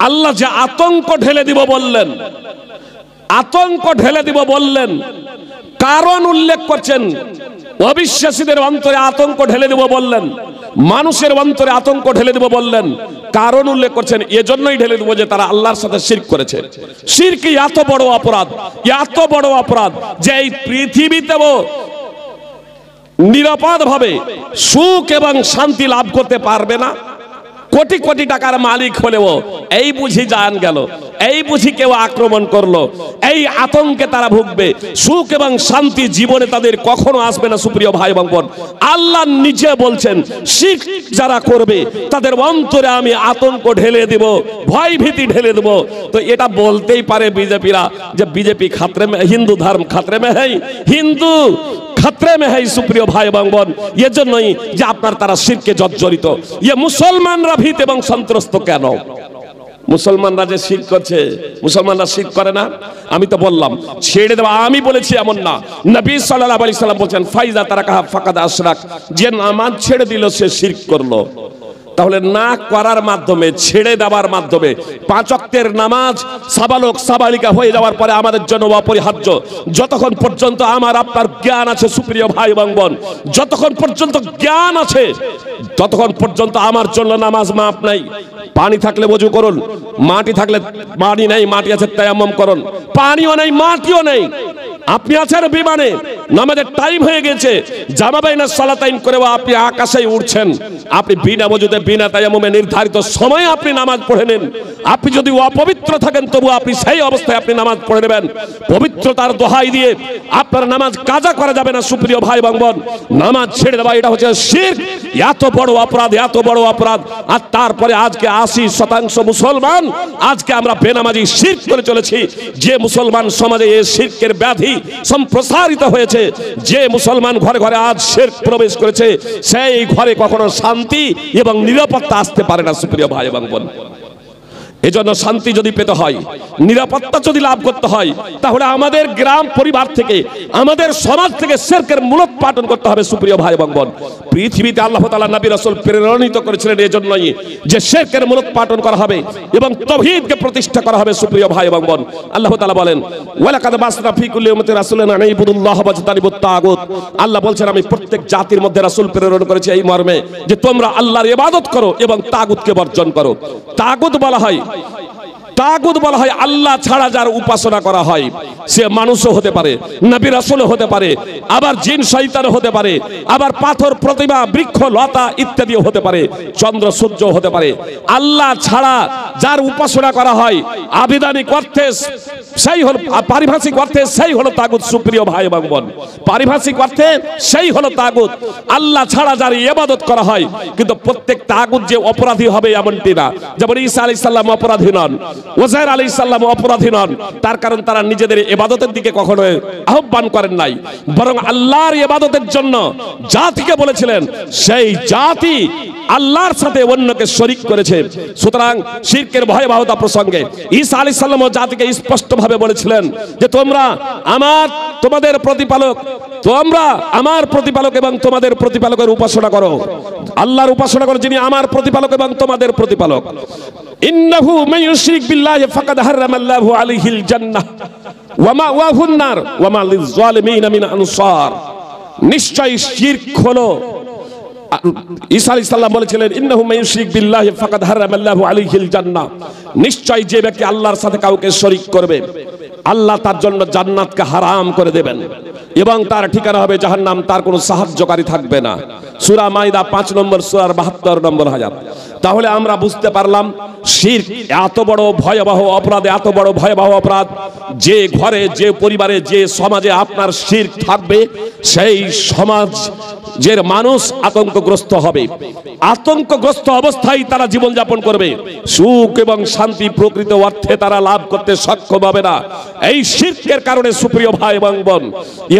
আল্লাহ যে আতঙ্ক ঢেলে দিব বললেন, কারণ উল্লেখ করছেন। অবিশ্বাসীদের অন্তরে আতঙ্ক ঢেলে দিব বললেন, মানুষের অন্তরে আতঙ্ক ঢেলে দিব বললেন, কারণ উল্লেখ করছেন। এজন্যই ঢেলে দিব যে তারা আল্লাহর সাথে শিরক করেছে। শিরক এত বড় অপরাধ যে এই পৃথিবীতেও নিরাপদ ভাবে সুখ এবং শান্তি লাভ করতে পারবে না। কোটি কোটি টাকার মালিক হলেও এই বুঝি জান গেল, এই বুঝি কেউ আক্রমণ করলো, এই আতঙ্কে তারা ভুগবে। সুখ এবং শান্তি জীবনে তাদের কখনো আসবে না। সুপ্রিয় ভাই এবং বোন, আল্লাহ নিজে বলছেন শিরক যারা করবে তাদের অন্তরে আমি আতঙ্ক ঢেলে দেব, ভয় ভীতি ঢেলে দেব। তো এটা বলতেই পারে বিজেপিরা যে বিজেপি খাতরে মে, হিন্দু ধর্ম খাতরে মে হ্যায়, হিন্দু খাতরে মে হ্যায়। সুপ্রিয় ভাই এবং বোন, এজন্যই যে আপনার তারা শিরকে জর্জরিত। মুসলমানরা ভীত এবং সন্ত্রস্ত কেন? মুসলমানরা যে শিরক করছে, মুসলমানরা শিরক করে না? আমি তো বললাম ছেড়ে দেওয়া, আমি বলেছি এমন না। নবী সাল্লাল্লাহু আলাইহি সাল্লাম বলেন ফাইজা তারাকা ফাকাদ আশরাক, যে নামাজ ছেড়ে দিল সে শিরক করলো। তাহলে না করার মাধ্যমে, ছেড়ে দেওয়ার মাধ্যমে 5 ওয়াক্তের নামাজ সাবালক সাবালিকা হয়ে যাওয়ার পরে আমাদের জন্য অপরিহার্য। যতক্ষণ পর্যন্ত আমার আপনার জ্ঞান আছে সুপ্রিয় ভাই এবং বোন, যতক্ষণ পর্যন্ত জ্ঞান আছে ততক্ষণ পর্যন্ত আমার জন্য নামাজ মাপ নাই। পানি থাকলে ওযু করুন, মাটি থাকলে, পানি নাই মাটি আছে তায়াম্মুম করুন, পানিও নেই মাটিও নেই, আপনি আছেন বিমানে, নামাজের টাইম হয়ে গেছে, জামা বাইনা সালাতাইন করেও আপনি আকাশে উড়ছেন, আপনি বিনা ওযুতে বিনা তায়াম্মুমে নির্ধারিত সময়ে আপনি নামাজ পড়ে নেন। আপনি যদি অপবিত্র থাকেন তবু আপনি সেই অবস্থায় আপনি নামাজ পড়ে নেবেন। পবিত্রতার দোহাই দিয়ে আপনার নামাজ কাজা করা যাবে না সুপ্রিয় ভাই এবং বোন। নামাজ ছেড়ে দেওয়া এটা হচ্ছে শিরক, এত বড় অপরাধ, এত বড় অপরাধ। আর তারপরে আজকে 80% মুসলমান আজকে আমরা বেনামাজি শিরক করে চলেছি। যে মুসলমান সমাজে এই শিরকের ব্যাধি সম্প্রসারিত হয়েছে, যে মুসলমান ঘরে ঘরে আজ শিরক প্রবেশ করেছে, সেই ঘরে কখনো শান্তি এবং নিরাপত্তা আসতে পারে না সুপ্রিয় ভাই এবং বোন। এজন্য শান্তি যদি পেতে হয়, নিরাপত্তা যদি লাভ করতে হয়, তাহলে আমাদের গ্রাম পরিবার থেকে, আমাদের সমাজ থেকে শিরকের মূলোৎপাটন করতে হবে সুপ্রিয় ভাই এবং বোন। পৃথিবীতে আল্লাহ তাআলা নবী রাসূল প্রেরণিত করেছিলেন এজন্যই যে শিরকের মূলোৎপাটন করা হবে এবং তাওহীদকে প্রতিষ্ঠা করা হবে সুপ্রিয় ভাই এবং বোন। আল্লাহ তাআলা বলেন, ওয়ালাকাদ বাসনা ফি কুল্লি উম্মাতিন রাসূলান আন ইবুদুল্লাহ ওয়াজতানিবুত তাগুত। আল্লাহ বলছেন আমি প্রত্যেক জাতির মধ্যে রাসূল প্রেরণ করেছি এই মর্মে যে তোমরা আল্লাহর ইবাদত করো এবং তাগুতকে বর্জন করো। তাগুত বলা হয়, তাগুত বলা হয় আল্লাহ ছাড়া যার উপাসনা করা হয়, সে মানুষও হতে পারে, নবী রাসূলও হতে পারে, আবার জিন শয়তানও হতে পারে, আবার পাথর প্রতিমা বৃক্ষ লতা ইত্যাদিও হতে পারে, চন্দ্র সূর্য হতে পারে। আল্লাহ ছাড়া যার উপাসনা করা হয় আবিধানিক অর্থে সেই হলো, পারিভাষিক অর্থে সেই হলো তাগুত সুপ্রিয় ভাই এবং বোন। পারিভাষিক অর্থে সেই হলো তাগুত। আল্লাহ ছাড়া যার ইবাদত করা হয়, কিন্তু প্রত্যেক তাগুত যে অপরাধী হবে এমনটি না। যেমন ঈসা আলাইহিস সালাম অপরাধী নন, উযাইর আলাইহিস সালাম অপরাধী নন, তার কারণ তারা নিজেদের ইবাদতের দিকে কখনো আহ্বান করেন নাই, বরং আল্লাহর ইবাদতের জন্য জাতিকে বলেছিলেন, সেই জাতি আল্লাহর সাথে অন্যকে শরীক করেছে। সুতরাং শিরকের ভয়াবহতা প্রসঙ্গে ঈসা আলাইহিস সালাম জাতিকে স্পষ্টভাবে বলেছিলেন যে তোমরা তোমাদের প্রতিপালক, তোমরা আমার প্রতিপালক এবং তোমাদের প্রতিপালকের উপাসনা করো। আল্লাহর উপাসনা করো যিনি আমার প্রতিপালক এবং তোমাদের প্রতিপালক। ইন্নাহু মান ইউশরিক বিল্লাহি ফাকাদ হারামাল্লাহু আলাইহিল জান্নাহ ওয়া মাওয়াহুন নার ওয়া মা লিয-যালিমিনা মিন আনসার। নিশ্চয়ই শিরক হলো, ঈসা আলাইহিস সালাম বলেছিলেন ইন্নাহু মান ইউশরিক বিল্লাহি ফাকাদ হারামাল্লাহু আলাইহিল জান্নাহ। নিশ্চয়ই যে ব্যক্তি আল্লাহর সাথে কাউকে শরীক করবে, আল্লাহ তার জন্য জান্নাতকে হারাম করে দেবেন এবং তার ঠিকানা হবে জাহান্নাম, তার কোনো সাহায্যকারী থাকবে না। সূরা মাইদা 5 নম্বর সূরার 72 নম্বর আয়াত। তাহলে আমরা বুঝতে পারলাম শিরক এত বড় ভয়াবহ অপরাধ, এত বড় ভয়াবহ অপরাধ, যে ঘরে, যে পরিবারে, যে সমাজে আপনার শিরক থাকবে সেই সমাজের মানুষ আতঙ্কগ্রস্ত হবে। আতঙ্কগ্রস্ত অবস্থায় তারা জীবনযাপন করবে, সুখ এবং শান্তি প্রকৃত অর্থে তারা লাভ করতে সক্ষম হবে না এই শিরকের কারণে সুপ্রিয় ভাই এবং বোন।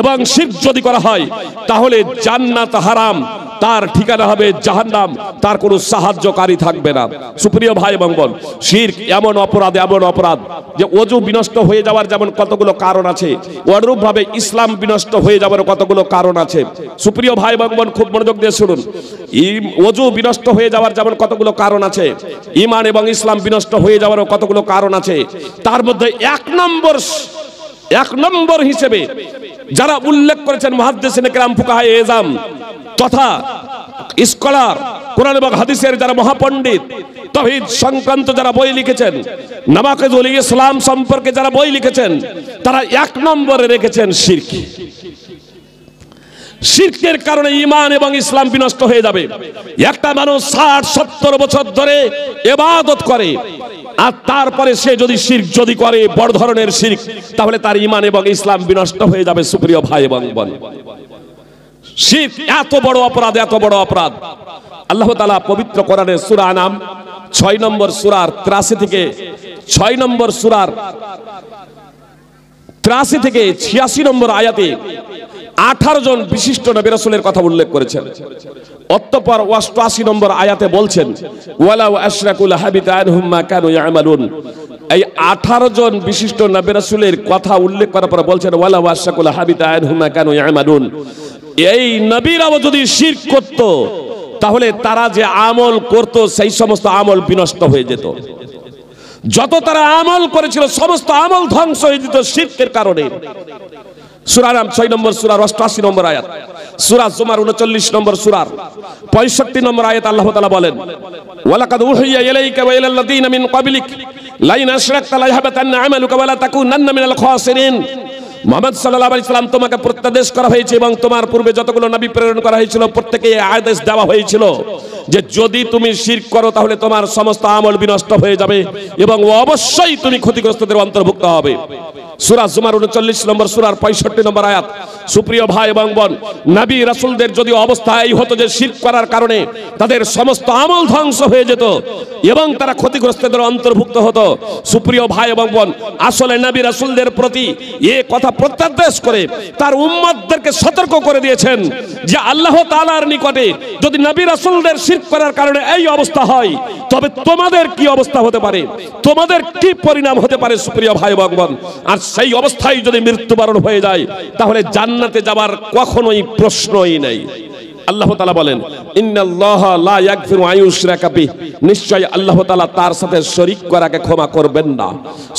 এবং শিরক যদি করা হয় তাহলে জান্নাত হারাম, তার ঠিকানা হবে জাহান্নাম, তার কোনো সাহায্যকারী থাকবে না সুপ্রিয় ভাই এবং বোন। শিরক এমন অপরাধ, এমন অপরাধ যে ওযু বিনষ্ট হয়ে যাওয়ার যেমন কতগুলো কারণ আছে, অনুরূপ ভাবে ইসলাম বিনষ্ট হয়ে যাওয়ার কতগুলো কারণ আছে সুপ্রিয় ভাই এবং বোন। খুব মনোযোগ দিয়ে শুনুন। ওযু বিনষ্ট হয়ে যাওয়ার যেমন কতগুলো কারণ আছে, ঈমান এবং ইসলাম বিনষ্ট হয়ে যাওয়ারও কতগুলো কারণ আছে। তার মধ্যে এক নম্বর হিসেবে যারা উল্লেখ করেছেন মুহাদ্দিসিন কিরাম, ফুকাহায়ে এজাম তথা স্কলার, কোরআন এবং হাদিসের যারা মহাপণ্ডিত, তাওহীদ সংক্রান্ত যারা বই লিখেছেন, নাওয়াকিদুল ইসলাম সম্পর্কে যারা বই লিখেছেন, তারা 1 নম্বরে রেখেছেন শিরক। শিরকের কারণে ঈমান এবং ইসলাম বিনষ্ট হয়ে যাবে। একটা মানুষ 60-70 বছর ধরে ইবাদত করে আর তারপরে সে যদি শিরক যদি করে, বড় ধরনের শিরক, তাহলে তার ঈমান এবং ইসলাম বিনষ্ট হয়ে যাবে সুপ্রিয় ভাই এবং বোন। শিরক এত বড় অপরাধ, এত বড় অপরাধ। আল্লাহ তাআলা পবিত্র কোরআনে সূরা আনাম 6 নম্বর সূরার 83 থেকে 6 নম্বর সূরার 83 থেকে 86 নম্বর আয়াতে 18 জন বিশিষ্ট নবী রাসূলের কথা উল্লেখ করেছেন। অতঃপর 88 নম্বর আয়াতে বলছেন ওয়ালাউ আশরাকু লাহাবিতা আনহুম মা কানু ইয়ামালুন। এই 18 জন বিশিষ্ট নবী রাসূলের কথা উল্লেখ করার পর বলছেন ওয়ালাউ আশরাকু লাহাবিতা আনহুম মা কানু ইয়ামালুন। এই নবীরাও যদি শিরক করত তাহলে তারা যে আমল করত সেই সমস্ত আমল বিনষ্ট হয়ে যেত। যত তারা আমল করেছিল সমস্ত আমল ধ্বংস হয়ে যেত শিরকের কারণে। সূরা নাম 6 নম্বর সূরার 88 নম্বর আয়াত, সূরা জুমার 39 নম্বর সূরার 65 নম্বর আয়াত আল্লাহ তাআলা বলেন, ওয়ালাকাদ উহিয়া ইলাইকা ওয়া ইলাল লাযিনা মিন ক্বাবলিক লাইন আশরাকতা লায়াহবাতান্না আমালুকা ওয়া লা তাকুনান্না মিনাল খাসিরিন। মুহাম্মদ সাল্লাল্লাহু আলাইহি সাল্লাম তোমাকে প্রত্যাদেশ করা হয়েছে এবং তোমার পূর্বে যতগুলো নবী প্রেরণ করা হয়েছিল প্রত্যেককে এই আদেশ দেওয়া হয়েছিল যে যদি তুমি শিরক করো তাহলে তোমার সমস্ত আমল বিনষ্ট হয়ে যাবে এবং অবশ্যই তুমি ক্ষতিগ্রস্তদের অন্তর্ভুক্ত হবে। সূরা জুমার 39 নম্বর সূরার 65 নম্বর আয়াত। সুপ্রিয় ভাই এবং বোন, নবী রাসূলদের যদি অবস্থা এই হতো যে শিরক করার কারণে তাদের সমস্ত আমল ধ্বংস হয়ে যেত এবং তারা ক্ষতিগ্রস্তদের অন্তর্ভুক্ত হতো, সুপ্রিয় ভাই এবং বোন, আসলে নবী রাসূলদের প্রতি এই কথা প্রত্যাদেশ করে তার উম্মতদেরকে সতর্ক করে দিয়েছেন যে আল্লাহ তাআলার নিকটে যদি নবী রাসূলদের শিরক করার কারণে এই অবস্থা হয় তবে তোমাদের কি অবস্থা হতে পারে, তোমাদের কি পরিণাম হতে পারে সুপ্রিয় ভাই এবং বোন। আর সেই অবস্থায় যদি মৃত্যুবরণ হয়ে যায় তাহলে জান্নাতে যাবার কখনোই প্রশ্নই নেই। আল্লাহ তাআলা বলেন, ইন্নাল্লাহা লা ইয়াগফিরু আন ইউশরাকা বিহি, নিশ্চয় আল্লাহ তাআলা তার সাথে শরীক করাকে ক্ষমা করবেন না।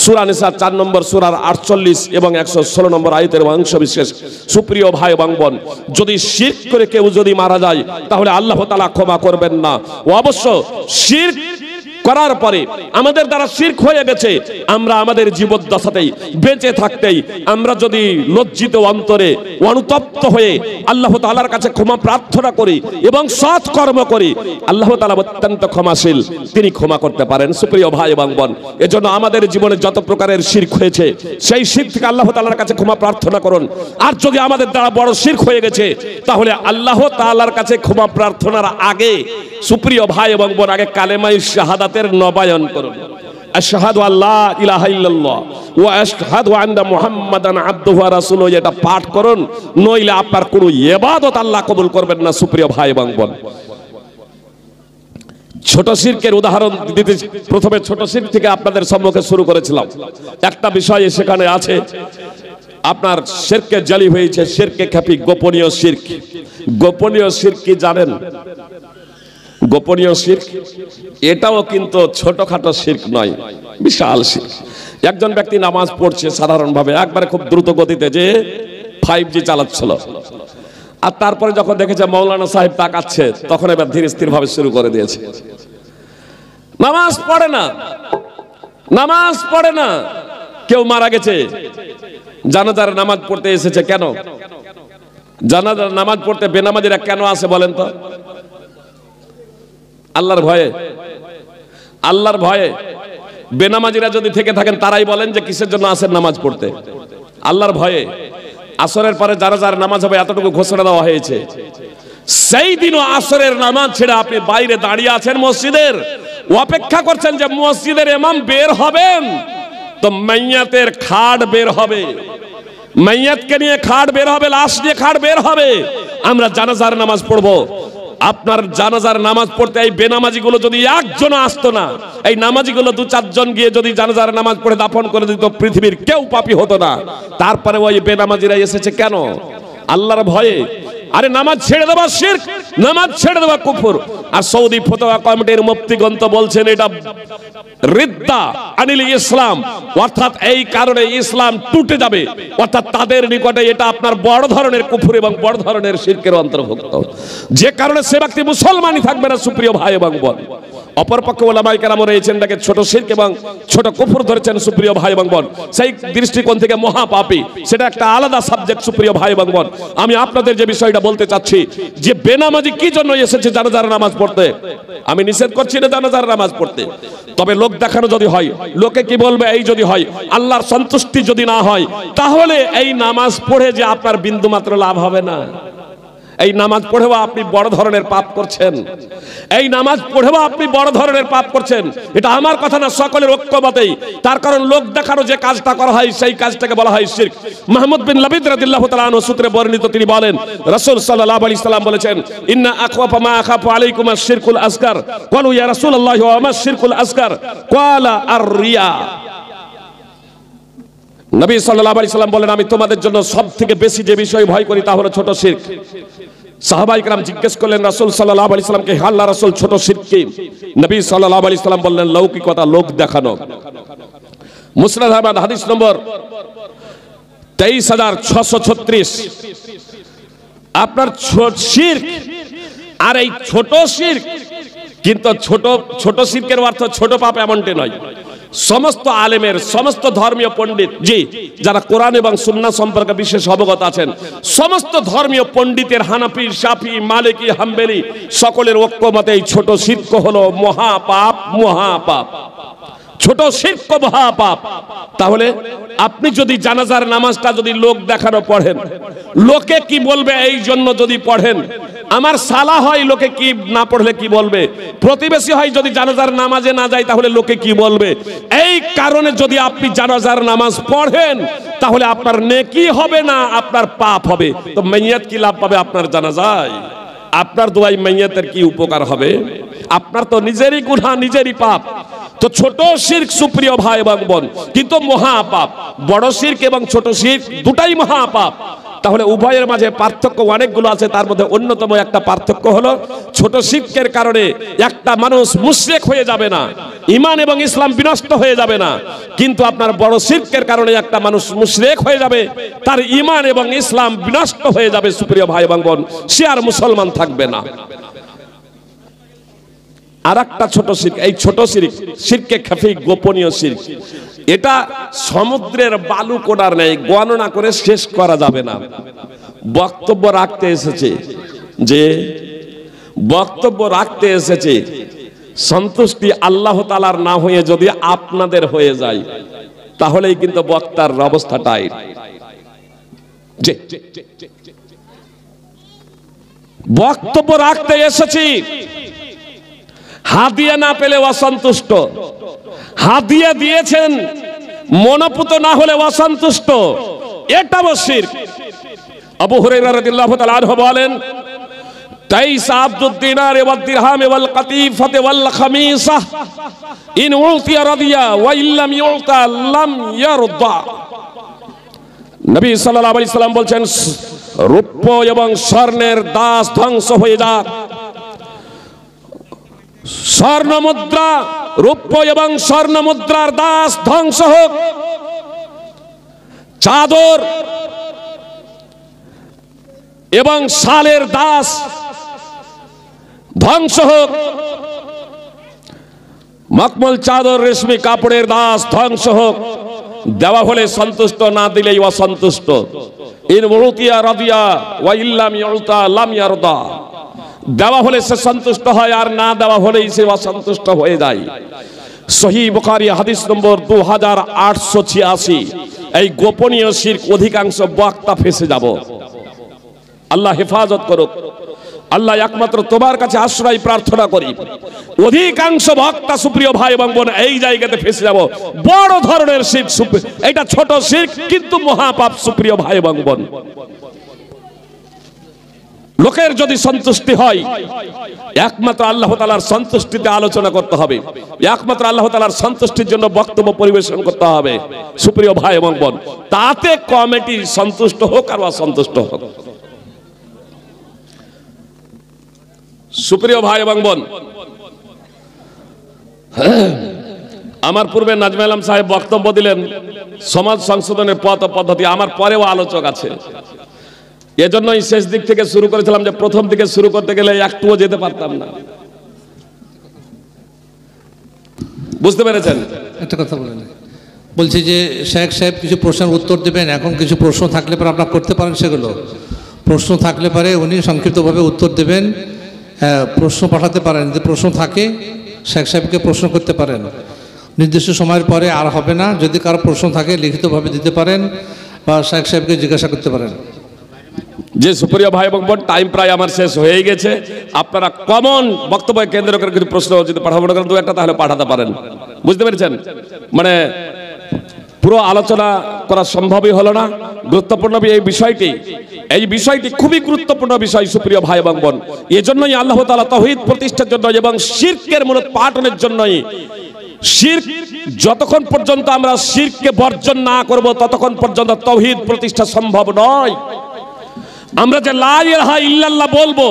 সূরা নিসা 4 নম্বর সূরার 48 এবং 116 নম্বর আয়াতের অংশ বিশেষ। সুপ্রিয় ভাই এবং বোন, যদি শিরক করে কেউ যদি মারা যায় তাহলে আল্লাহ তাআলা ক্ষমা করবেন না। অবশ্য শিরক করার পরে আমাদের দ্বারা শিরক হয়ে গেছে, আমরা আমাদের জীবদ্দশাতেই বেঁচে থাকতেই আমরা যদি লজ্জিত অন্তরে অনুতপ্ত হয়ে আল্লাহ তাআলার কাছে ক্ষমা প্রার্থনা করি এবং সৎ কর্ম করি, আল্লাহ তাআলা অত্যন্ত ক্ষমাশীল, তিনি ক্ষমা করতে পারেন। সুপ্রিয় ভাই এবং বোন, এজন্য আমাদের জীবনে যত প্রকারের শিরক হয়েছে সেই শিরক থেকে আল্লাহ তাআলার কাছে ক্ষমা প্রার্থনা করুন। আর যদি আমাদের দ্বারা বড় শিরক হয়ে গেছে তাহলে আল্লাহ তাআলার কাছে ক্ষমা প্রার্থনার আগে সুপ্রিয় ভাই এবং বোন আগে কালেমায়ে শাহাদাতের নবায়ন করুন। আশহাদু আল্লা ইলাহা ইল্লাল্লাহ ওয়া আশহাদু আন্না মুহাম্মাদান আবদুহু ওয়া রাসূলুহু, এটা পাঠ করুন, নইলে আপনার কোনো ইবাদত আল্লাহ কবুল করবেন না। সুপ্রিয় ভাই এবং বোন, ছোট শিরকের উদাহরণ দিতে প্রথমে ছোট শিরক থেকে আপনাদের সম্মুখে শুরু করেছিলাম। একটা বিষয় সেখানে আছে, আপনার শিরকে জালি হয়েছে, শিরকে খাফি, গোপনীয় শিরক। গোপনীয় শিরক কি জানেন? গোপনীয় শিরক এটাও কিন্তু ছোটখাটো শিরক নয়, বিশাল শিরক। একজন ব্যক্তি নামাজ পড়ছে সাধারণভাবে, একবারে খুব দ্রুত গতিতে যে 5G চালাচ্ছিল, আর তারপরে যখন দেখেছে মৌলানা সাহেব তাকাচ্ছে তখন এবার ধীরে স্থির ভাবে শুরু করে দিয়েছে। নামাজ পড়ে না, নামাজ পড়ে না। কেউ মারা গেছে, জানাজার নামাজ পড়তে এসেছে, কেন? জানাজার নামাজ পড়তে বেনামাজিরা কেন আসে বলেন তো? আল্লাহর ভয়ে। আল্লাহর ভয়ে। বেনামাজিরা যদি থেকে থাকেন তারাই বলেন যে কিসের জন্য আসেন নামাজ পড়তে? আল্লাহর ভয়ে। আসরের পরে জানাজার নামাজ হবে এতটুকু ঘোষণা দেওয়া হয়েছে। সেই দিনও আসরের নামাজ ছেড়ে আপনি বাইরে দাঁড়িয়ে আছেন মসজিদের, অপেক্ষা করছেন যে মসজিদের ইমাম বের হবেন তো মাইয়াতের খাট বের হবে, মাইয়াতকে নিয়ে খাট বের হবে, লাশ নিয়ে খাট বের হবে, আমরা জানাজার নামাজ পড়বো। আপনার জানাজার নামাজ পড়তে এই বেনামাজিগুলো যদি একজন আসতো না, এই নামাজিগুলো 2-4 জন গিয়ে যদি জানাজার নামাজ পড়ে দাফন করে দিত, পৃথিবীর কেউ পাপী হতো না। তারপরে ওই বেনামাজিরা এসেছে কেন? আল্লাহর ভয়ে। আরে নামাজ ছেড়ে দেওয়া শিরক, নামাজ ছেড়ে দেওয়া কুফর। আর সৌদি ফতোয়া কমিটির মুফতিগণ তো বলছেন এটা রিদ্দা আনিল ইসলাম, অর্থাৎ এই কারণে ইসলাম টুটে যাবে। অর্থাৎ তাদের নিকটে এটা আপনার বড় ধরনের কুফর এবং বড় ধরনের শিরকের অন্তর্ভুক্ত, যে কারণে সে ব্যক্তি মুসলমানই থাকবে না। সুপ্রিয় ভাই এবং বোন, অপরপক্ষে ওলামায়ে কেরাম রয়েছেন তাকে ছোট শিরক এবং ছোট কুফর ধরেছেন। সুপ্রিয় ভাই এবং বোন, সেই দৃষ্টিকোণ থেকে মহাপাপী, সেটা একটা আলাদা সাবজেক্ট। সুপ্রিয় ভাই এবং বোন, আমি আপনাদের যে বিষয়টা বলতে চাচ্ছি যে বেনামাজি কি জন্য এসেছে জানাজার নামাজ পড়তে? আমি নিষেধ করছি না জানাজার নামাজ পড়তে, তবে লোক দেখানো যদি হয়, লোকে কি বলবে এই যদি হয়, আল্লাহর সন্তুষ্টি যদি না হয়, তাহলে এই নামাজ পড়ে যে আপনার বিন্দু মাত্র লাভ হবে না। এই নামাজ পড়েও আপনি বড় ধরনের পাপ করছেন, এই নামাজ পড়েও আপনি বড় ধরনের পাপ করছেন। এটা আমার কথা না, সকলের ঐক্যমতেই। তার কারণ লোক দেখানো যে কাজটা করা হয় সেই কাজটাকে বলা হয় শিরক। মাহমুদ বিন লাবিদ রাদিয়াল্লাহু তাআলা আনহু সূত্রে বর্ণিত, তিনি বলেন রাসূল সাল্লাল্লাহু আলাইহি সাল্লাম বলেছেন, ইন্না আখওয়াফা মা আখাফু আলাইকুম আশ-শিরকুল আসগার। ক্বালু ইয়া রাসূলুল্লাহ ওয়া মা আশ-শিরকুল আসগার? ক্বালা আর-রিয়া। নবী সাল্লাল্লাহু আলাইহি সাল্লাম বলেন, আমি তোমাদের জন্য সবথেকে বেশি যে বিষয় ভয় করি তা হলো ছোট শিরক। সাহাবায়ে কেরাম জিজ্ঞেস করলেন রাসূল সাল্লাল্লাহু আলাইহি সাল্লামকে, হে আল্লাহর রাসূল, ছোট শিরক কি? নবী সাল্লাল্লাহু আলাইহি সাল্লাম বললেন, লৌকিকতা, লোক দেখানো। মুসনাদ আহমদ হাদিস নম্বর 23636। আপনার শিরক আর এই ছোট শিরক, কিন্তু ছোট শিরকের অর্থ ছোট পাপ এমনটি নয়। সমস্ত আলেমের, সমস্ত ধর্মীয় পণ্ডিত, জি, যারা কোরআন এবং সুন্নাহ সম্পর্কে বিশেষ অবগত আছেন, সমস্ত ধর্মীয় পণ্ডিতের, হানাফি, শাফি, মালিকি, হাম্বলি, সকলের ঐক্যমতে এই ছোট শিরক হলো মহাপাপ। মহাপাপ, ছোট শিরক মহাপাপ। তাহলে আপনি যদি জানাজার নামাজটা যদি লোক দেখানো পড়েন, লোকে কি বলবে এই জন্য যদি পড়েন, আমার সালা হয় লোকে কি না পড়লে কি বলবে, প্রতিবেশী হয় যদি জানাজার নামাজে না যায় তাহলে লোকে কি বলবে, এই কারণে যদি আপনি জানাজার নামাজ পড়েন তাহলে আপনার নেকি হবে না, আপনার পাপ হবে। তো মাইয়াত কি লাভ পাবে আপনার জানাজায়? আপনার দোয়ায় মাইয়াতের কি উপকার হবে? আপনার তো নিজেরই গুনাহ, নিজেরই পাপ। তো ছোট শিরক সুপ্রিয় ভাই এবং বোন কিন্তু মহাপাপ। বড় শিরক এবং ছোট শিরক দুটাই মহাপাপ। তাহলে উভয়ের মাঝে পার্থক্য অনেকগুলো আছে। তার মধ্যে অন্যতম একটা পার্থক্য হলো, ছোট শিরকের কারণে একটা মানুষ মুশরিক হয়ে যাবে না, ঈমান এবং ইসলাম বিনষ্ট হয়ে যাবে না। কিন্তু আপনার বড় শিরকের কারণে একটা মানুষ মুশরিক হয়ে যাবে, তার ঈমান এবং ইসলাম বিনষ্ট হয়ে যাবে সুপ্রিয় ভাই এবং বোন, সে আর মুসলমান থাকবে না। আর একটা ছোট শিরক, এই ছোট শিরক, শিরকে খাফি, গোপনীয় শিরক, এটা সমুদ্রের বালু কোড়ার নেই, গণনা করে শেষ করা যাবে না। বক্তব্য রাখতে এসেছে, যে বক্তব্য রাখতে এসেছে, সন্তুষ্টি আল্লাহ তাআলার না হয়ে যদি আপনাদের হয়ে যায় তাহলেই কিন্তু বক্তার অবস্থা টাইট। বক্তব্য রাখতে এসেছি, হাদিয়া না পেলে অসন্তুষ্ট, হাদিয়া দিয়েছেন মনোপুত না হলে অসন্তুষ্ট, এটাও শিরক। আবু হুরায়রা রাদিয়াল্লাহু তাআলা আনহু বলেন, তাইসা আব্দুদ দিনার ওয়াদ দিরহাম ওয়াল কাতিফাত ওয়াল খামিসা ইন উতিয়া রাদিয়া ওয়া ইল্লাম ইউতা লাম ইয়ারদা। নবী সাল্লাল্লাহু আলাইহি সাল্লাম বলেন, রূপ এবং স্বর্ণের দাস ধ্বংস হয়ে যাক, স্বর্ণ মুদ্রা, রৌপ্য এবং স্বর্ণ মুদ্রার দাস ধ্বংস হোক, চাদর এবং শালের দাস ধ্বংস হোক, মখমল চাদর, রেশমি কাপড়ের দাস ধ্বংস হোক। দেওয়া হলে সন্তুষ্ট, না দিলেই অসন্তুষ্ট। ইন উতিয়া রাদিয়া ওয়া ইল্লাম ইউতা লাম ইয়ারদা। দেওয়া হলে সে সন্তুষ্ট হয়, আর না দেওয়া হলেই সে অসন্তুষ্ট হয়ে যায়। সহিহ বুখারী হাদিস নম্বর 2886। এই গোপনীয় শিরক অধিকাংশ বক্তা ফেসে যাব। আল্লাহ হেফাজত করুক। আল্লাহ একমাত্র তোমার কাছে আশ্রয় প্রার্থনা করি, অধিকাংশ বক্তা সুপ্রিয় ভাই এবং বোন এই জায়গাতে ফেসে যাব। বড় ধরনের শিরক, এটা ছোট শিরক কিন্তু মহাপাপ সুপ্রিয় ভাই এবং বোন। লোকের যদি সন্তুষ্টি হয়, একমাত্র আল্লাহ তাআলার সন্তুষ্টিতে আলোচনা করতে হবে, একমাত্র আল্লাহ তাআলার সন্তুষ্টির জন্য বক্তব্য পরিবেশন করতে হবে সুপ্রিয় ভাই এবং বোন। তাতে কমিটি সন্তুষ্ট হোক আর অসন্তুষ্ট হোক। সুপ্রিয় ভাই এবং বোন, আমার পূর্বে নাজমুল আলম সাহেব বক্তব্য দিলেন সমাজ সংশোধনের পথ ও পদ্ধতি। আমার পরেও আলোচক আছে, এজন্যই শেষ দিক থেকে শুরু করেছিলাম, যে প্রথম দিকে শুরু করতে গেলে একটুও যেতে পারতাম না। বুঝতে পেরেছেন? একটা কথা বলেন, বলছি যে শেখ সাহেব কিছু প্রশ্নের উত্তর দেবেন, এখন কিছু প্রশ্ন থাকলে পরে আপনারা করতে পারেন। সেগুলো প্রশ্ন থাকলে পরে উনি সংক্ষিপ্তভাবে উত্তর দেবেন। প্রশ্ন পাঠাতে পারেন, যদি প্রশ্ন থাকে শেখ সাহেবকে প্রশ্ন করতে পারেন। নির্দিষ্ট সময়ের পরে আর হবে না। যদি কারো প্রশ্ন থাকে লিখিতভাবে দিতে পারেন বা শেখ সাহেবকে জিজ্ঞাসা করতে পারেন। যে সুপ্রিয় ভাই এবং বোন, টাইম প্রায় আমার শেষ হয়ে গেছে। আপনারা কমন বক্তব্য কেন্দ্র করে কিছু প্রশ্ন যদি পাঠাবো না, দু একটা তাহলে পাঠাতে পারেন। বুঝতে পেরেছেন? মানে পুরো আলোচনা করা সম্ভবই হলো না। গুরুত্বপূর্ণ এই বিষয়টি খুবই গুরুত্বপূর্ণ বিষয় সুপ্রিয় ভাই এবং বোন। এজন্যই আল্লাহ তাআলা তাওহীদ প্রতিষ্ঠার জন্য এবং শিরকের মূলোৎপাটনের জন্যই, শিরক যতক্ষণ পর্যন্ত আমরা শিরককে বর্জন না করব ততক্ষণ পর্যন্ত তাওহীদ প্রতিষ্ঠা সম্ভব নয়। আমরা যে লা ইলাহা ইল্লাল্লাহ বলবো,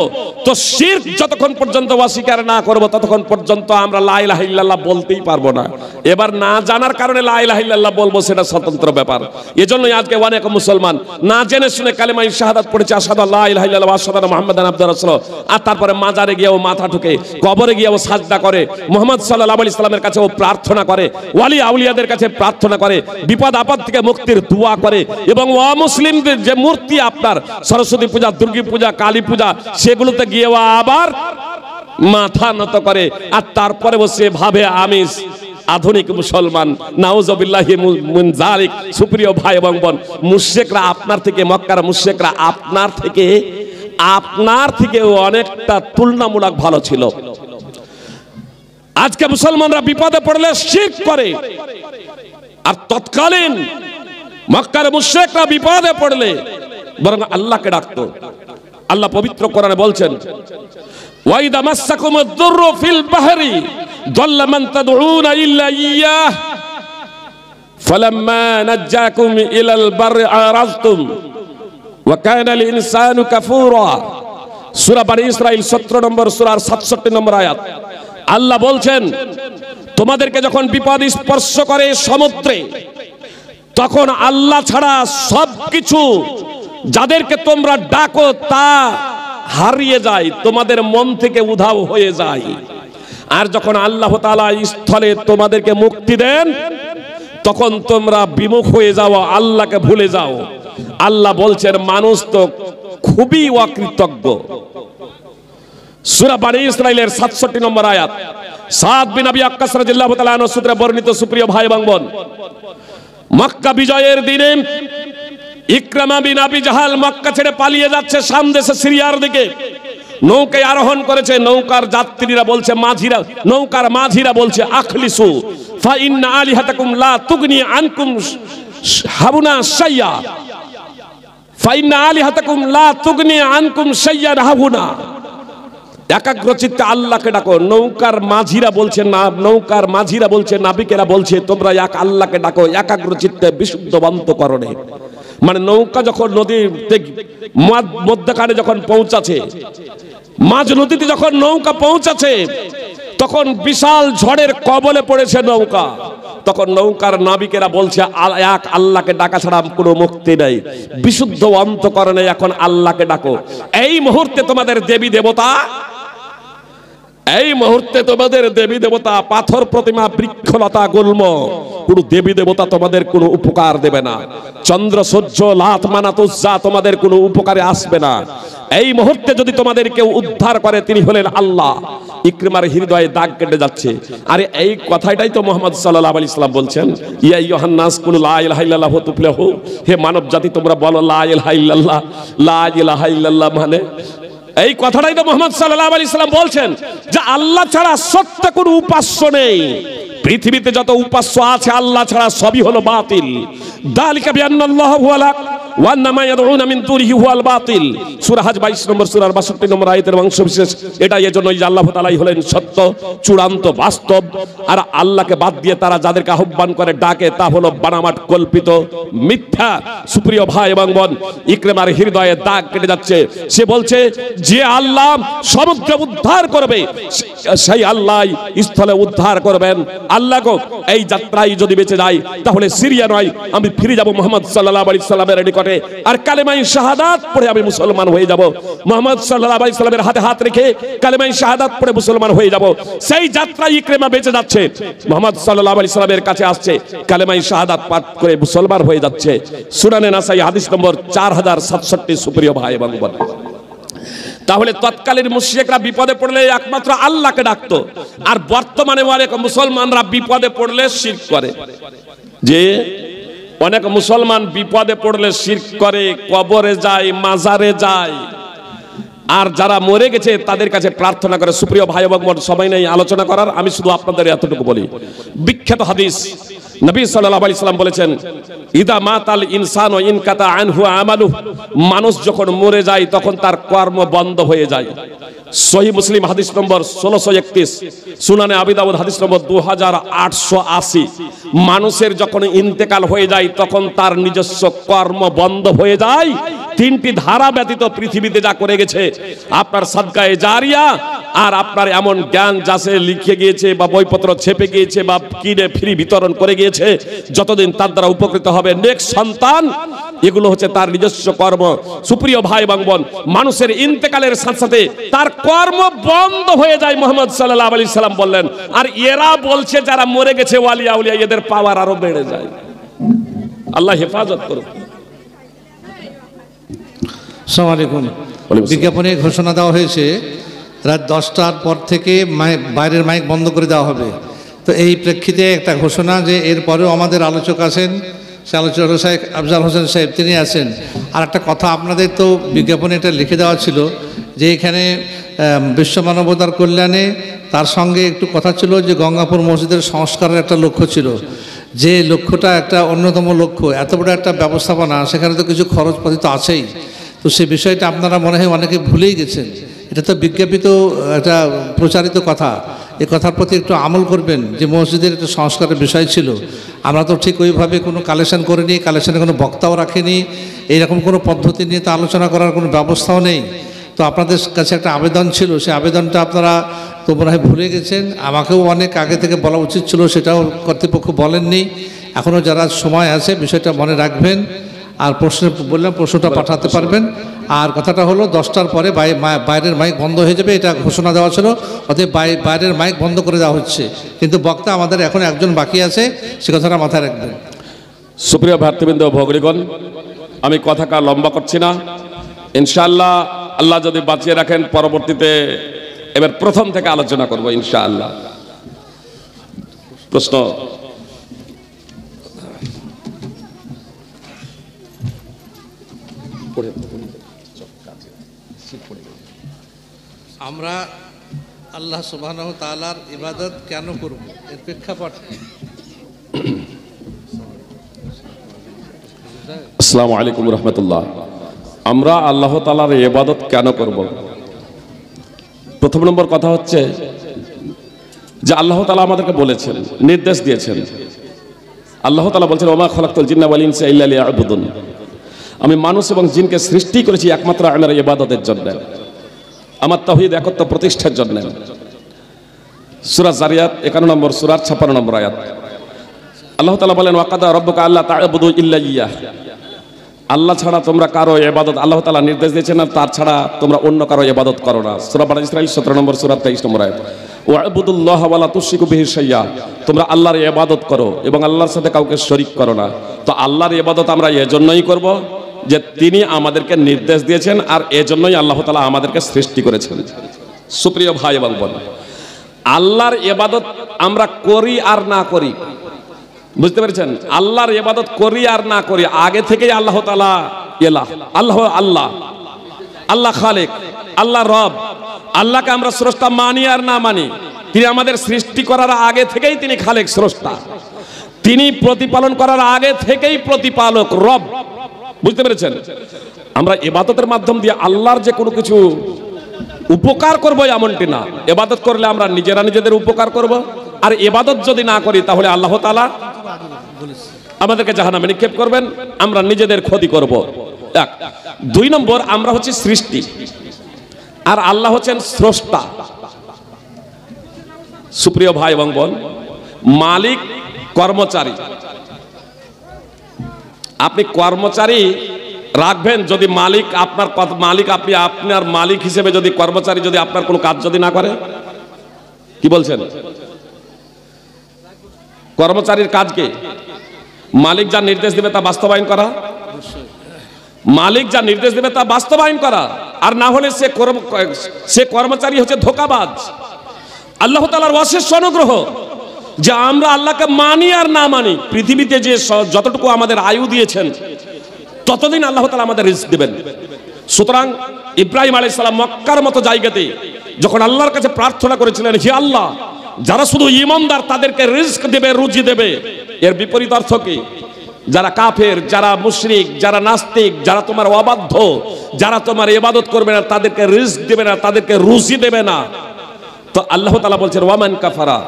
তো শিরক যতক্ষণ পর্যন্ত অস্বীকার না করব ততক্ষণ পর্যন্ত আমরা লা ইলাহা ইল্লাল্লাহ বলতেই পারবো না। এবার না জানার কারণে লা ইলাহা ইল্লাল্লাহ বলবো, সেটা স্বতন্ত্র ব্যাপার। এজন্যই আজকে অনেক মুসলমান না জেনে শুনে কালেমা শাহাদাত পড়েছে, আশহাদু আল্লা ইলাহা ইল্লাল্লাহ ওয়া আশহাদু আন্না মুহাম্মাদান আবদুহু ওয়া রাসূলুহু, আর তারপরে মাজারে গিয়ে ও মাথা ঠুকে, কবরে গিয়ে ও সাজদা করে, মুহাম্মদ সাল্লাল্লাহু আলাইহি সাল্লামের কাছে ও প্রার্থনা করে, ওয়ালি আউলিয়াদের কাছে প্রার্থনা করে, বিপদ আপদ থেকে মুক্তির দোয়া করে, এবং অমুসলিমদের যে মূর্তি আপনার সরস্বতী পূজা, দুর্গা পূজা, কালী পূজা, সেগুলোতে গিয়ে আবার মাথা নত করে, আর তারপরে বসে ভাবে আমি আধুনিক মুসলমান। নাউজুবিল্লাহি মিন যালিক। সুপ্রিয় ভাই এবং বোন, মুশরিকরা আপনার থেকে, মক্কার মুশরিকরা আপনার থেকে অনেকটা তুলনামূলক ভালো ছিল। আজকে মুসলমানরা বিপদে পড়লে শিরক করে, আর তৎকালীন মক্কার মুশরিকরা বিপদে পড়লে বরং আল্লাহকে ডাকতো। আল্লাহ পবিত্র কোরআনে বলছেন, ওয়াইদা মাসসাকুমুদ দুররু ফিল বাহরি দাল্লা মান তাদউনা ইল্লা ইয়্যাহ ফালাম্মা নাজ্জাকুম ইলাল বাররি আরাজতুম ওয়া কানা আল ইনসানু কাফুরা। সূরা বনী ইসরাঈল 17 নম্বর সূরার 67 নম্বর আয়াত। আল্লাহ বলছেন, তোমাদেরকে যখন বিপদ স্পর্শ করে সমুদ্রে, তখন আল্লাহ ছাড়া সবকিছু যাদেরকে তোমরা ডাকো তা হারিয়ে যায়, তোমাদের মন থেকে উধাও হয়ে যায়। আর যখন আল্লাহ তাআলা স্থলে তোমাদেরকে মুক্তি দেন, তখন তোমরা বিমুখ হয়ে যাও, আল্লাহকে ভুলে যাও। আল্লাহ বলছেন, মানুষ তো খুবই অকৃতজ্ঞ। সূরা বনী ইসরাঈলের 67 নম্বর আয়াত। সাদ বিন আবি ওয়াক্কাস রাদিয়াল্লাহু তাআলা আনহু সূত্রে বর্ণিত। সুপ্রিয় ভাই এবং বোন, মক্কা বিজয়ের দিনে ইকরামা বিন আবি জাহাল মক্কা ছেড়ে পালিয়ে যাচ্ছে শাম দেশে, সিরিয়ার দিকে। নৌকায় আরোহণ করেছে। নৌকার যাত্রীরা বলছে, নৌকার মাঝিরা বলছে, আখলিসু ফা ইন্না আলিহাতাকুম লা তুগনি আনকুম হাবুনা শাইয়া, ফা ইন্না আলিহাতাকুম লা তুগনি আনকুম শাইয়া হাবুনা। একাগ্র চিত্তে আল্লাহকে ডাকো। নৌকার মাঝিরা বলছে, নাবিকেরা বলছে, তোমরা এক আল্লাহকে ডাকো একাগ্র চিত্তে, বিশুদ্ধ অন্তঃকরণে। মানে নৌকা যখন নদীর মধ্যখানে যখন পৌঁছাছে, মাঝ নদীতে যখন নৌকা পৌঁছাছে, তখন বিশাল ঝড়ের কবলে পড়েছে নৌকা। তখন নৌকার নাবিকেরা বলছে, এক আল্লাহকে ডাকা ছাড়া কোনো মুক্তি নেই, বিশুদ্ধ অন্তঃকরণে এখন আল্লাহকে ডাকো। এই মুহূর্তে তোমাদের দেবী দেবতা, পাথর প্রতিমা, বৃক্ষলতা, গুল্ম, কোনো দেবী দেবতা তোমাদের কোনো উপকার দেবে না। চন্দ্র, সূর্য, লাত, মানাত, উজ্জা তোমাদের কোনো উপকারে আসবে না। এই মুহূর্তে যদি তোমাদের কেউ উদ্ধার করে, তিনি হলেন আল্লাহ। ইকরিমার হৃদয়ে দাগ কেটে যাচ্ছে। আরে এই কথাটাই তো মুহাম্মদ সাল্লাল্লাহু আলাইহি ওয়াসাল্লাম বলছেন, ইয়া আইয়ুহান নাস কুলু লা ইলাহা ইল্লাল্লাহু তুফলিহু। হে মানব জাতি, তোমরা বলো লা ইলাহা ইল্লাল্লাহ। লা ইলাহা ইল্লাল্লাহ মানে এই কথাটাই তো মুহাম্মদ সাল্লাল্লাহু আলাইহি ওয়াসাল্লাম বলছেন, যে আল্লাহ ছাড়া সত্য কোনো উপাস্য নেই। পৃথিবীতে যত উপাস্য আছে আল্লাহ ছাড়া সবই হলো বাতিল। দালিকা বিআন্নাল্লাহু হুয়াল হক ওয়া আন্না মা ইয়াদউনা মিন দুনিহি হুয়াল বাতিল। সূরা হজ 22 নম্বর সূরার 62 নম্বর আয়াতের অংশবিশেষ। এটা এজন্যই যে আল্লাহ তাআলাই হলেন সত্য, চূড়ান্ত, বাস্তব। আর আল্লাহকে বাদ দিয়ে তারা যাদেরকে আহ্বান করে, ডাকে, তা হলো বানামাট, কল্পিত, মিথ্যা। সুপ্রিয় ভাই এবং বোন, ইকরামার হৃদয়ে দাগ কেটে যাচ্ছে। সে বলছে, যে আল্লাহ সমুদ্র উদ্ধার করবে, সেই আল্লাহ স্থলে উদ্ধার করবেন। আল্লাহ গো, এই যাত্রায় যদি বেঁচে যাই, তাহলে সিরিয়া নয়, আমি ফিরে যাব মুহাম্মদ সাল্লাল্লাহু আলাইহি সাল্লামের নিকটে, আর কালেমায়ে শাহাদাত পড়ে আমি মুসলমান হয়ে যাব। মুহাম্মদ সাল্লাল্লাহু আলাইহি সাল্লামের হাতে হাত রেখে কালেমায়ে শাহাদাত পড়ে মুসলমান হয়ে যাব। সেই যাত্রায় ইকরামা বেঁচে যাচ্ছে, মুহাম্মদ সাল্লাল্লাহু আলাইহি সাল্লামের কাছে আসছে, কালেমায়ে শাহাদাত পাঠ করে মুসলমান হয়ে যাচ্ছে। সুনানে নাসাই হাদিস নম্বর 4067। সুপ্রিয় ভাই এবং বোন, তাহলে তৎকালীন মুশরিকরা বিপদে পড়লে একমাত্র আল্লাহকে ডাকতো, আর বর্তমানে অনেক মুসলমানরা বিপদে পড়লে শিরক করে। যে অনেক মুসলমান বিপদে পড়লে শিরক করে, কবরে যায়, মাজারে যায়, আর যারা মরে গেছে তাদের কাছে প্রার্থনা করে। সুপ্রিয় ভাই এবং বোন, সবাই নেই আলোচনা করার, আমি শুধু আপনাদের এতটুকু বলি। বিখ্যাত হাদিস, নবী সাল্লাল্লাহু আলাইহি সাল্লাম বলেছেন, ইদা মাতাল ইনসানু ইনকাতা আনহু আমালুহু। মানুষ যখন মরে যায় তখন তার কর্ম বন্ধ হয়ে যায়। সহিহ মুসলিম হাদিস নম্বর 1631, সুনানে আবি দাউদ হাদিস নম্বর 2880। মানুষের যখন ইন্তেকাল হয়ে যায় তখন তার নিজস্ব কর্ম বন্ধ হয়ে যায়, তিনটি ধারা ব্যতীত পৃথিবীতে যা করে গেছে আপনার সাদকায়ে জারিয়া আর আপনার এমন জ্ঞান যাসে লিখে গিয়েছে বা বইপত্র ছেপে গিয়েছে বা কিনে ফ্রি বিতরণ করে গিয়েছে, যতদিন তার দ্বারা উপকৃত হবে নেক্সট সন্তান, এগুলো হচ্ছে তার নিজস্ব কর্ম। সুপ্রিয় ভাই এবং বোন, মানুষের ইন্তেকালের সাথে সাথে তার কর্ম বন্ধ হয়ে যায়, মুহাম্মদ সাল্লাল্লাহু আলাইহি সাল্লাম বললেন। আর এরা বলছে যারা মরে গেছে ওয়ালিয়া উলিয়া, এদের পাওয়ার আরো বেড়ে যায়। আল্লাহ হেফাজত করুন। আসসালামু আলাইকুম। বিজ্ঞাপনে ঘোষণা দেওয়া হয়েছে রাত 10টার পর থেকে বাইরের মাইক বন্ধ করে দেওয়া হবে। তো এই প্রেক্ষিতে একটা ঘোষণা যে এরপরেও আমাদের আলোচক আছেন, সে আলোচক সাহেব আফজাল হোসেন সাহেব, তিনি আছেন। আর একটা কথা, আপনাদের তো বিজ্ঞাপনে এটা লিখে দেওয়া ছিল যে এখানে বিশ্ব মানবতার কল্যাণে তার সঙ্গে একটু কথা ছিল যে গঙ্গাপুর মসজিদের সংস্কারের একটা লক্ষ্য ছিল, যে লক্ষ্যটা একটা অন্যতম লক্ষ্য। এত বড় একটা ব্যবস্থাপনা, সেখানে তো কিছু খরচপাতি তো আছেই। তো সেই বিষয়টা আপনারা মনে হয় অনেকে ভুলেই গেছেন। এটা তো বিজ্ঞাপিত একটা প্রচারিত কথা, এই কথার প্রতি একটু আমল করবেন যে মসজিদের একটা সংস্কারের বিষয় ছিল। আমরা তো ঠিক ওইভাবে কোনো কালেকশন করিনি, কালেকশনে কোনো বক্তাও রাখিনি, এইরকম কোনো পদ্ধতি নিয়ে তো আলোচনা করার কোনো ব্যবস্থাও নেই। তো আপনাদের কাছে একটা আবেদন ছিল, সেই আবেদনটা আপনারা তো মনে হয় ভুলে গেছেন। আমাকেও অনেক আগে থেকে বলা উচিত ছিল, সেটাও কর্তৃপক্ষ বলেননি। এখনও যারা সময় আছে বিষয়টা মনে রাখবেন। আর প্রশ্ন বললাম, প্রশ্নটা পাঠাতে পারবেন। আর কথাটা হলো 10টার পরে বাইরের মাইক বন্ধ হয়ে যাবে, এটা ঘোষণা দেওয়া ছিল। অতএব বাইরের মাইক বন্ধ করে দেওয়া হচ্ছে, কিন্তু বক্তা আমাদের এখন একজন বাকি আছে, সে কথাটা মাথায় রাখবেন। সুপ্রিয় ভাতৃবৃন্দ, ভগ্নীগণ, আমি কথাটা লম্বা করছি না। ইনশাআল্লাহ আল্লাহ যদি বাঁচিয়ে রাখেন, পরবর্তীতে এবার প্রথম থেকে আলোচনা করব ইনশাআল্লাহ। প্রশ্ন? আমরা আল্লাহ সুবহানাহু ওয়া তাআলার ইবাদত কেন করব, এর প্রেক্ষাপট? আসসালামু আলাইকুম রহমতুল্লাহ। আমরা আল্লাহ তাআলার ইবাদত কেন করব? প্রথম নম্বর কথা হচ্ছে যে আল্লাহ তাআলা আমাদেরকে বলেছেন, নির্দেশ দিয়েছেন। আল্লাহ তাআলা বলছেন, ওমা খালাকতুল জিন্না ওয়াল ইনসা ইল্লা লিয়াবুদুন। আমি মানুষ এবং জিনকে সৃষ্টি করেছি একমাত্র আমার ইবাদতের জন্য, আমার তাওহীদ একত্ব প্রতিষ্ঠার জন্য। সূরা যারিয়াত 51 নম্বর সূরার 56 নম্বর আয়াত। আল্লাহ তাআলা বলেন, ওয়াকাদা রাব্বুকা আল্লা তা'বুদু ইল্লা ইয়্যাহ। আল্লাহ ছাড়া তোমরা কারো ইবাদত, আল্লাহ তাআলা নির্দেশ দিয়েছেন না তার ছাড়া তোমরা অন্য কারো ইবাদত করো না। সূরা বনী ইসরাঈল 17 নম্বর সূরা 23 নম্বর আয়াত। ওয়া'বুদুল্লাহ ওয়া লা তুশরিকু বিহি শাইয়্যা। তোমরা আল্লাহর ইবাদত করো এবং আল্লাহর সাথে কাউকে শরীক করো না। তো আল্লাহর ইবাদত আমরা এজন্যই করব যে তিনি আমাদেরকে নির্দেশ দিয়েছেন, আর এজন্যই আল্লাহ তাআলা আমাদেরকে সৃষ্টি করেছেন। সুপ্রিয় ভাই এবং বোন, আল্লাহর ইবাদত আমরা করি আর না করি, বুঝতে পেরেছেন? আল্লাহর ইবাদত করি আর না করি, আগে থেকেই আল্লাহ তাআলা ইলাহ, আল্লাহ আল্লাহ, আল্লাহ খালেক, আল্লাহ রব। আল্লাহকে আমরা স্রষ্টা মানি আর না মানি, তিনি আমাদের সৃষ্টি করার আগে থেকেই তিনি খালেক, স্রষ্টা। তিনি প্রতিপালন করার আগে থেকেই প্রতিপালক, রব। বুঝতে পেরেছেন? আমরা ইবাদতের মাধ্যম দিয়ে আল্লাহর যে কোনো কিছু উপকার করবো এমনটি না। ইবাদত করলে আমরা নিজেরা নিজেদের উপকার করব, আর ইবাদত যদি না করি তাহলে আল্লাহ তাআলা আমাদেরকে জাহান্নামে নিক্ষেপ করবেন, আমরা নিজেদের ক্ষতি করব। এক। 2 নম্বর, আমরা হচ্ছে সৃষ্টি আর আল্লাহ হচ্ছেন স্রষ্টা। সুপ্রিয় ভাই এবং বোন, মালিক কর্মচারী। আপনি কর্মচারী রাখবেন যদি মালিক আপনার মালিক, আপনি আপনার মালিক হিসেবে যদি কর্মচারী যদি আপনার কোনো কাজ যদি না করে, কি বলছেন? কর্মচারীর কাজ কি? মালিক যা নির্দেশ দেবে তা বাস্তবায়ন করা। মালিক যা নির্দেশ দেবে তা বাস্তবায়ন করা, আর না হলে সে কর্মচারী হচ্ছে ধোঁকাবাজ। আল্লাহ তাআলার অশেষ অনুগ্রহ যে আমরা আল্লাহকে মানি আর না মানি, পৃথিবীতে যে যতটুকু আমাদের আয়ু দিয়েছেন ততদিন আল্লাহ তাআলা আমাদের রিজক দেবেন। সুতরাং ইব্রাহিম আলাইহিস সালাম মক্কার মতো জায়গাতে যখন আল্লাহর কাছে প্রার্থনা করেছিলেন, হে আল্লাহ, যারা শুধু ঈমানদার তাদেরকে রিজক দেবে, রুজি দেবে, এর বিপরীত অর্থ কি? যারা কাফের, যারা মুশরিক, যারা নাস্তিক, যারা তোমার অবাধ্য, যারা তোমার ইবাদত করবে না, তাদেরকে রিজক দেবে না, তাদেরকে রুজি দেবে না। তো আল্লাহ তাআলা বলছেন, ওয়ামান কাফারা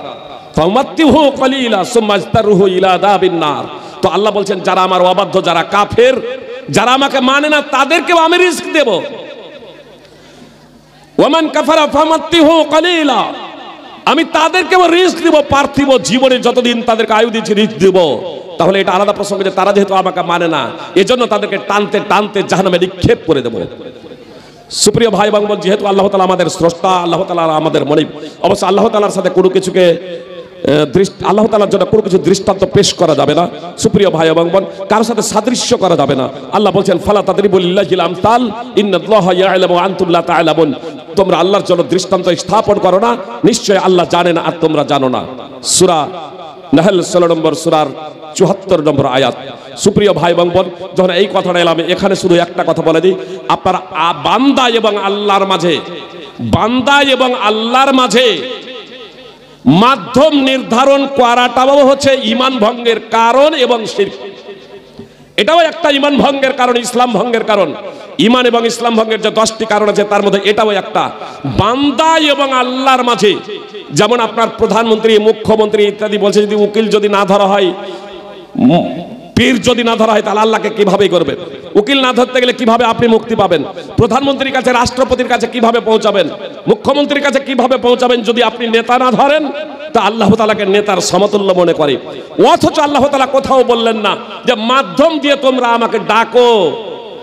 ফামাত্তিহু কালিলা সুম্মা ইস্তারহু ইলা আযাবিন নার। তো আল্লাহ বলছেন, যারা আমার অবাধ্য, যারা কাফের, যারা আমাকে মানে না তাদেরকেও আমি রিস্ক দেব। ওয়ামান কাফারা ফামাত্তিহু কালিলা, আমি তাদেরকেও রিস্ক দেব পার্থিব জীবনে, যতদিন তাদেরকে আয়ু দিচ্ছি রিস্ক দেব। তাহলে এটা আলাদা প্রসঙ্গ যে তারা যেহেতু আমাকে মানে না, এজন্য তাদেরকে টানতে টানতে জাহান্নামে নিক্ষেপ করে দেব। সুপ্রিয় ভাই বাঙ্গল, যেহেতু আল্লাহ তাআলা আমাদের স্রষ্টা, আল্লাহ তাআলা আমাদের মনিব, অবশ্য আল্লাহ তাআলার সাথে কোনো কিছুকে আল্লাহ তাআলার জন্য কোনো কিছু দৃষ্টান্ত পেশ করা যাবে না। সুপ্রিয় ভাই এবং বোন, কারোর সাথে সাদৃশ্য করা যাবে না। আল্লাহ বলছেন ফালা তাদরিবু লিল্লাহিল আমসাল ইন্নাল্লাহা ইয়ালামু ওয়া আনতুম লা তা'লামুন, তোমরা আল্লাহর জন্য দৃষ্টান্ত স্থাপন করো না, নিশ্চয় আল্লাহ জানেন আর তোমরা জানো না। সূরা নাহল 16 নম্বর সূরার 74 নম্বর আয়াত। সুপ্রিয় ভাই এবং বোন, যখন এই কথাটা এলাম, এখানে শুধু একটা কথা বলে দিই, আপনার বান্দা এবং আল্লাহর মাঝে, বান্দা এবং আল্লাহর মাঝে মাধ্যম নির্ধারণ করাটাও হচ্ছে ঈমান ভঙ্গের কারণ এবং শিরক। এটাও একটা ঈমান ভঙ্গের কারণ, ইসলাম ভঙ্গের কারণ। ঈমান এবং ইসলাম ভঙ্গের যে 10টি কারণ আছে তার মধ্যে এটাও একটা। বান্দা এবং আল্লাহর মাঝে, যেমন আপনার প্রধানমন্ত্রী, মুখ্যমন্ত্রী ইত্যাদি বলছে, যদি উকিল যদি না ধরা হয়, পীর যদি না ধরা হয়, তাহলে আল্লাহকে কিভাবে করবে? উকিল না ধরতে গেলে কিভাবে আপনি মুক্তি পাবেন? প্রধানমন্ত্রীর কাছে, রাষ্ট্রপতির কাছে কিভাবে পৌঁছাবেন? মুখ্যমন্ত্রীর কাছে কিভাবে পৌঁছাবেন যদি আপনি নেতা না ধরেন? তা আল্লাহ তাআলাকে নেতার সমতুল্য মনে করে। অথচ আল্লাহ তাআলা কোথাও বললেন না যে মাধ্যম দিয়ে তোমরা আমাকে ডাকো,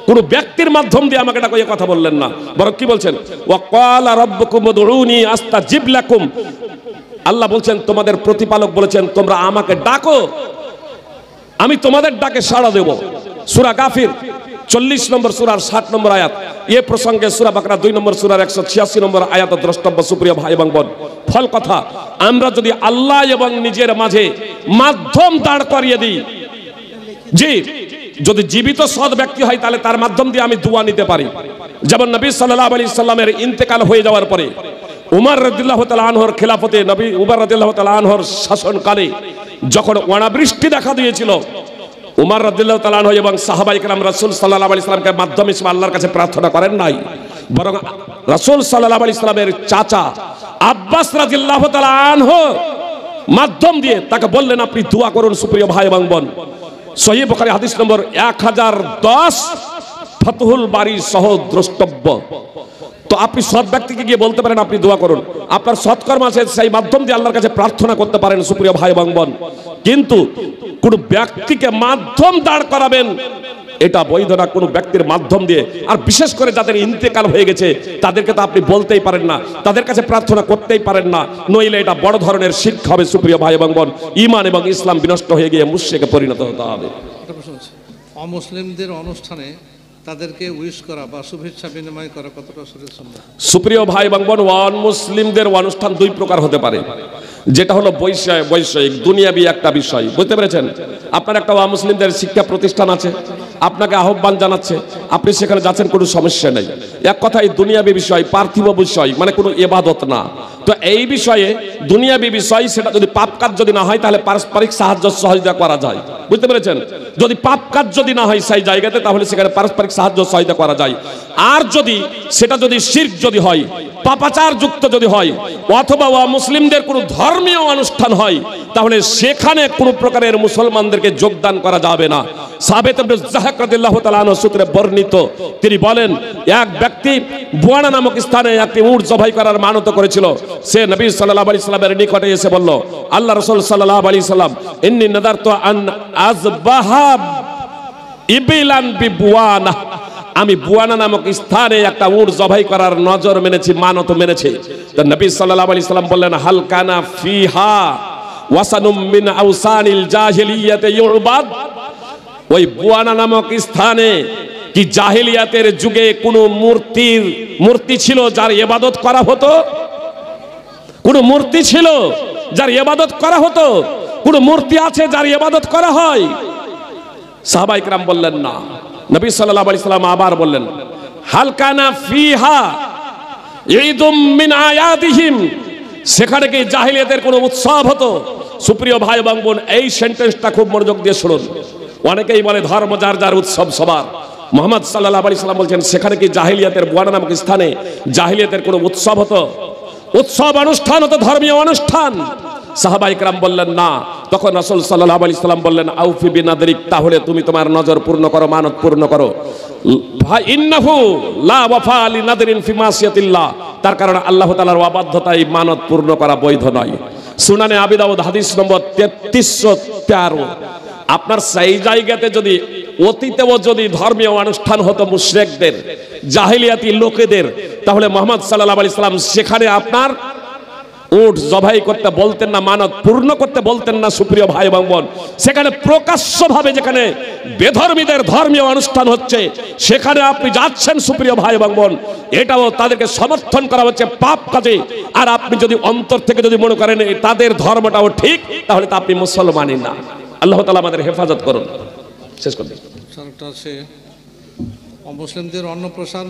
কোন ব্যক্তির মাধ্যম দিয়ে আমাকে ডাকো, এই কথা বললেন না। বরং কি বলছেন? ওয়া ক্বালা রাব্বুকুম উদউনি আস্তাজিব লাকুম, আল্লাহ বলছেন তোমাদের প্রতিপালক বলেছেন তোমরা আমাকে ডাকো, আমি তোমাদের ডাকে সাড়া দেব। সূরা গাফির 40 নম্বর সূরার 60 নম্বর আয়াত। এই প্রসঙ্গে সূরা বাকরা 2 নম্বর সূরার 186 নম্বর আয়াত দ্রষ্টব্য। সুপ্রিয় ভাই এবং বোন, ফল কথা, আমরা যদি আল্লাহ এবং নিজের মাঝে মাধ্যম দাঁড় করিয়ে দিই, জি, যদি জীবিত সৎ ব্যক্তি হয় তাহলে তার মাধ্যম দিয়ে আমি দোয়া নিতে পারি। যেমন নবী সাল্লাল্লাহু আলাইহি সাল্লামের ইন্তেকাল হয়ে যাওয়ার পরে উমর রাদিয়াল্লাহু তাআলা আনহুর খেলাফতে, নবী উমর রাদিয়াল্লাহু তাআলা আনহুর শাসনকালে যখন অনাবৃষ্টি দেখা দিয়েছিল, উমর রাদিয়াল্লাহু তাআলা আনহু এবং সাহাবায়ে কেরাম রাসূল সাল্লাল্লাহু আলাইহি সাল্লামকে মাধ্যম হিসেবে আল্লাহর কাছে প্রার্থনা করেন নাই, বরং রাসূল সাল্লাল্লাহু আলাইহি সাল্লামের চাচা আব্বাস রাদিয়াল্লাহু তাআলা আনহু মাধ্যম দিয়ে তাকে বললেন আপনি দোয়া করুন। সুপ্রিয় ভাই এবং বোন, সহিহ বুখারী হাদিস নম্বর 1010, ফাতহুল বারী সহ দ্রষ্টব্য। তো আপনি সৎ ব্যক্তিকে গিয়ে বলতে পারেন আপনি দোয়া করুন, আপনার সৎকর্ম আছে সেই মাধ্যম দিয়ে আল্লাহর কাছে প্রার্থনা করতে পারেন। সুপ্রিয় ভাই এবং বোন, কিন্তু কোন ব্যক্তিকে মাধ্যম দাঁড় করাবেন এটা বৈধ না, কোনো ব্যক্তির মাধ্যম দিয়ে। আর বিশেষ করে যাদের ইন্তেকাল হয়ে গেছে তাদেরকে তো আপনি বলতেই পারেন না, তাদের কাছে প্রার্থনা করতেই পারেন না, নইলে এটা বড় ধরনের শিরক হবে। সুপ্রিয় ভাই এবং বোন, ঈমান এবং ইসলাম বিনষ্ট হয়ে গিয়ে মুশরিকে পরিণত হতে হবে। অমুসলিমদের অনুষ্ঠানে তাদেরকে উইশ করা বা শুভেচ্ছা বিনিময় করা কতটা সুন্নাত? সুপ্রিয় ভাই এবং বোন, মুসলিমদের অনুষ্ঠান দুই প্রকার হতে পারে। যেটা হলো বৈষয়িক দুনিয়াবি একটা বিষয়, বুঝতে পেরেছেন? আপনার একটা মুসলিমদের শিক্ষা প্রতিষ্ঠান আছে, আপনাকে আহ্বান জানাচ্ছে, আপনি সেখানে যাচ্ছেন, কোনো সমস্যা নেই। এক কথায় দুনিয়াবি বিষয়, পার্থিব বিষয়, মানে কোনো ইবাদত না। তো এই বিষয়ে দুনিয়াবি বিষয়, সেটা যদি পাপ কাজ যদি না হয় তাহলে পারস্পরিক সাহায্য সহযোগিতা করা যায়, বুঝতে পেরেছেন? যদি পাপ কাজ যদি না হয় সেই জায়গাতে, তাহলে সেখানে পারস্পরিক সাহায্য সহযোগিতা করা যায়। আর যদি সেটা যদি শিরক যদি হয়, পাপাচার যুক্ত যদি হয়, অথবা মুসলিমদের কোনো ধর্মীয় অনুষ্ঠান হয়, তাহলে সেখানে কোনো প্রকারের মুসলমানদেরকে যোগদান করা যাবে না। সাবেত ইবনে যাহক রাদিয়াল্লাহু তাআলা আনহু সূত্রে বর্ণিত, তিনি বলেন এক ব্যক্তি বুয়ানা নামক স্থানে একটি উট জবাই করার মানত করেছিল। সে নবী সাল্লাল্লাহু আলাইহি সাল্লামের নিকটে এসে বলল, আল্লাহ রাসূল সাল্লাল্লাহু আলাইহি সাল্লাম, ইন্নী নাদারতু আন আযবাহা ইবিলান বিবুয়ানা, আমি বুয়ানা নামক স্থানে একটা উট জবাই করার নজর মেনেছি, মানত মেনেছি। তো নবী সাল্লাল্লাহু আলাইহি সাল্লাম বললেন, হাল কানা ফিহা ওয়াসানুম মিন আওসানিল জাহিলিয়াতি ইউবাদ, ওই বুয়ানা নামক স্থানে কি জাহিলিয়াতের যুগে কোনো মূর্তি ছিল যার ইবাদত করা হতো? কোনো মূর্তি ছিল যার ইবাদত করা হতো? কোনো মূর্তি আছে যার ইবাদত করা হয়? সাহাবায়ে কেরাম বললেন না। নবী সাল্লাল্লাহু আলাইহি সাল্লাম আবার বললেন, হাল কানা ফিহা ঈদুম মিন আয়াদিহিম, সেখানে কি জাহিলিয়াতের কোনো উৎসব হতো? সুপ্রিয় ভাই এবং বোন, এই সেন্টেন্সটা খুব মনোযোগ দিয়ে শুনুন। অনেকেই বলে ধর্ম যার যার, উৎসব সবার। মুহাম্মদ সাল্লাল্লাহু আলাইহি সাল্লাম বলছেন সেখানে কি জাহিলিয়াতের বুয়ানা নামক স্থানে জাহিলিয়াতের কোনো উৎসব হতো? উৎসব অনুষ্ঠান হতো ধর্মীয় অনুষ্ঠান। সাহাবা ইকরাম বললেন না। তখন রাসূল সাল্লাল্লাহু আলাইহি সাল্লাম বললেন আউফি বিনাদরিক, তাহলে তুমি তোমার নজর পূর্ণ করো, মানত পূর্ণ করো। ইন্নাহু লা ওয়াফা লিনাদরিন ফি মাসিয়াতিল্লাহ, তার কারণে আল্লাহ তাআলার অবাধ্যতায় মানত পূর্ণ করা বৈধ নয়। সুনানে আবি দাউদ হাদিস নম্বর 3313। আপনার সেই জায়গাতে যদি অতীতেও যদি ধর্মীয় অনুষ্ঠান হতো মুশরিকদের, জাহেলিয়াতি লোকেদের, তাহলে মুহাম্মদ সাল্লাল্লাহু আলাইহি সাল্লাম সেখানে আপনার উট জবাই করতে বলতেন না, মানত পূর্ণ করতে বলতেন না। সুপ্রিয় ভাই এবং বোন, সেখানে প্রকাশ্যভাবে যেখানে বেধর্মীদের ধর্মীয় অনুষ্ঠান হচ্ছে সেখানে আপনি যাচ্ছেন সুপ্রিয় ভাই এবং বোন, এটাও তাদেরকে সমর্থন করা হচ্ছে পাপ কাজে। আর আপনি যদি অন্তর থেকে যদি মনে করেন তাদের ধর্মটাও ঠিক, তাহলে তা আপনি মুসলমানই না। আল্লাহ তাআলা আমাদের হেফাজত করুন। শেষ করুন। অমুসলিমদের অন্নপ্রাশন,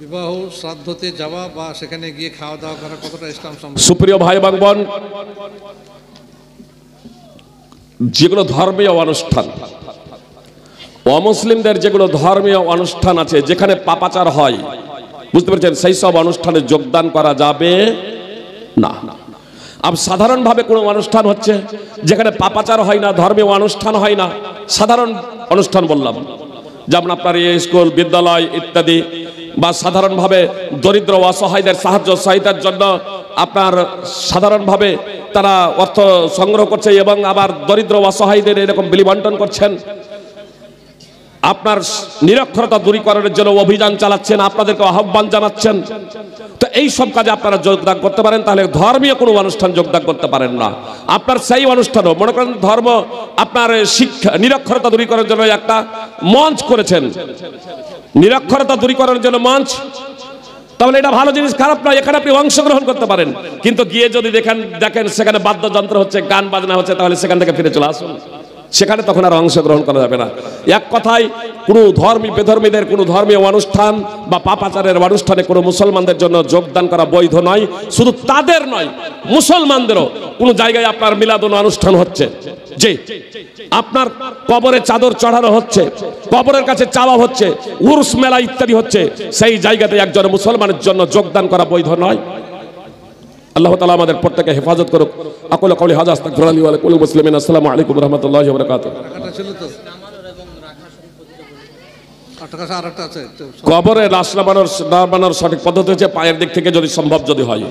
বিবাহ, শ্রাদ্ধতে যাওয়া বা সেখানে গিয়ে খাওয়া দাওয়া করা কতটা ইসলাম সম্মত? সুপ্রিয় ভাই এবং বোন, যেগুলো ধর্মীয় অনুষ্ঠান, অমুসলিমদের যেগুলো ধর্মীয় অনুষ্ঠান আছে যেখানে পাপাচার হয়, বুঝতে পেরেছেন, সেই সব অনুষ্ঠানে যোগদান করা যাবে না। আর সাধারণভাবে কোনো অনুষ্ঠান হচ্ছে যেখানে পাপাচার হয় না, ধর্মীয় অনুষ্ঠান হয় না, সাধারণ অনুষ্ঠান বললাম, যেমন আপনার স্কুল, বিদ্যালয় ইত্যাদি, বা সাধারণভাবে দরিদ্র অসহায়দের সাহায্য সহায়তার জন্য আপনার সাধারণভাবে তারা অর্থ সংগ্রহ করছে এবং আবার দরিদ্র অসহায়দের এরকম বিলি বন্টন করছেন। আপনার নিরক্ষরতা দূরীকরণের জন্য অভিযান চালাচ্ছেন, আপনাদেরকে আহ্বান জানাচ্ছেন। তো এই সব কাজে আপনারা যোগদান করতে পারেন, তাহলে ধর্মীয় কোনো অনুষ্ঠান যোগদান করতে পারেন না। আপনার সেই অনুষ্ঠানও মনে করেন ধর্ম আপনার শিক্ষা নিরক্ষরতা দূরীকরণের জন্য একটা মঞ্চ করেছেন, নিরক্ষরতা দূরীকরণের জন্য মঞ্চ, তাহলে এটা ভালো জিনিস, খারাপ নয়, এখানে আপনি অংশগ্রহণ করতে পারেন। কিন্তু গিয়ে যদি দেখেন সেখানে বাদ্যযন্ত্র হচ্ছে, গান বাজনা হচ্ছে, তাহলে সেখান থেকে ফিরে চলে আসুন, সেখানে তখন আর অংশগ্রহণ করা যাবে না। এক কথায় কোনো বেধর্মীদের কোনো ধর্মীয় অনুষ্ঠান বা পাপাচারের অনুষ্ঠানে কোনো মুসলমানদের জন্য যোগদান করা বৈধ নয়। শুধু তাদের নয়, মুসলমানদেরও কোনো জায়গায় আপনার মিলাদুন অনুষ্ঠান হচ্ছে, যে আপনার কবরে চাদর চড়ানো হচ্ছে, কবরের কাছে চাওয়া হচ্ছে, উরুস মেলা ইত্যাদি হচ্ছে, সেই জায়গাতে একজন মুসলমানের জন্য যোগদান করা বৈধ নয়। আল্লাহ তাআলা আমাদের প্রত্যেককে হেফাজত করুক। আকুলু কওলি হাযা আস্তাগফিরুল্লাহ লি ওয়া লাকুম মুসলিমিন। আসসালামু আলাইকুম ওয়া রাহমাতুল্লাহি ওয়া বারাকাতুহু। কবরে লাশ নামানোর সঠিক পদ্ধতি হচ্ছে পায়ের দিক থেকে যদি সম্ভব, যদি হয়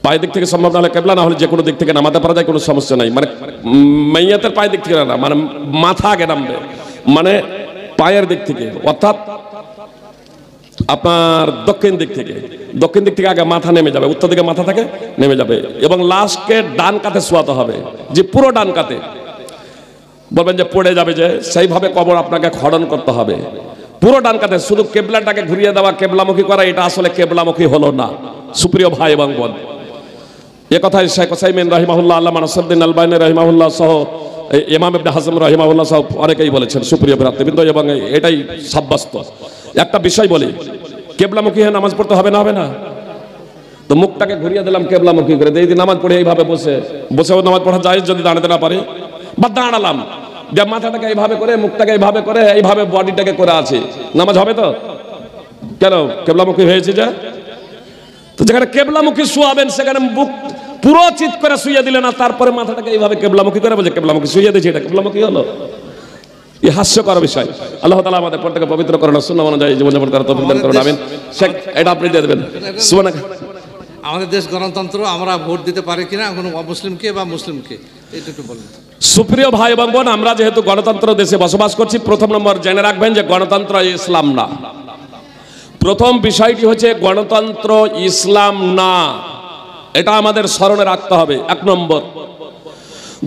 পায়ের দিক থেকে সম্ভব, না হলে কেবলা, না হলে যে কোনো দিক থেকে নামাতে পারা যায়, কোনো সমস্যা নাই। মানে মাইয়াতের পায়ের দিক থেকে না, মানে মাথা আগে নামবে, মানে পায়ের দিক থেকে, অর্থাৎ আপনার দক্ষিণ দিক থেকে আগে মাথা নেমে যাবে, উত্তর দিকে মাথা থেকে নেমে যাবে, এবং লাশকে ডান কাতে শোয়াতে হবে, যে পুরো ডান কাতে, বলবেন যে পড়ে যাবে, যে সেইভাবে কবর আপনাকে খনন করতে হবে পুরো ডান কাতে। শুধু কেবলাটাকে ঘুরিয়ে দেওয়া, কেবলামুখী করা, এটা আসলে কেবলামুখী হলো না। সুপ্রিয় ভাই এবং বোন, এ কথায় শেখ উসাইমিন রাহিমাহুল্লাহ, আল্লামা নাসিরউদ্দিন আলবানী রাহিমাহুল্লাহ সহ ইমাম ইবনে হাজম রাহিমাহুল্লাহ সহ অনেকেই বলেছেন সুপ্রিয় ভ্রাতৃবৃন্দ, এবং এটাই সাব্যস্ত। একটা বিষয় বলি, কেবলামুখী হয়ে নামাজ পড়তে হবে না, হবে না? তো মুখটাকে ঘুরিয়ে দিলাম কেবলামুখী করে, এই নামাজ পড়ে এইভাবে বসেও নামাজ পড়া যায় যদি দাঁড়াতে না পারে, বা দাঁড়ালাম যে মাথাটাকে এইভাবে করে, মুখটাকে এইভাবে করে, এইভাবে বডিটাকে করে আছে, নামাজ হবে তো? কেন কেবলামুখী হয়েছে যে? তো যেখানে কেবলামুখী শুয়াবেন সেখানে মুখ পুরো চিৎ করে শুয়ে দিলেন, না তারপরে মাথাটাকে এইভাবে কেবলামুখী করে বলছে কেবলামুখী শুয়ে দিয়েছে, এটা কেবলামুখী হলো? এই হাস্যকর বিষয়। আল্লাহ তাআলা আমাদের প্রত্যেককে পবিত্র করুন, সুন্নাহ অনুযায়ী জীবনযাপন করার তৌফিক দান করুন, আমিন। শেখ, এটা আপনি দিয়ে দেবেন। আমাদের দেশ গণতন্ত্র, আমরা ভোট দিতে পারি কিনা কোনো অমুসলিমকে বা মুসলিমকে, এটা একটু বলুন। সুপ্রিয় ভাই এবং বোন, আমরা যেহেতু গণতন্ত্র দেশে বসবাস করছি, প্রথম নম্বর জেনে রাখবেন যে গণতন্ত্র ইসলাম না। প্রথম বিষয়টি হচ্ছে গণতন্ত্র ইসলাম না, এটা আমাদের স্মরণে রাখতে হবে, এক নম্বর।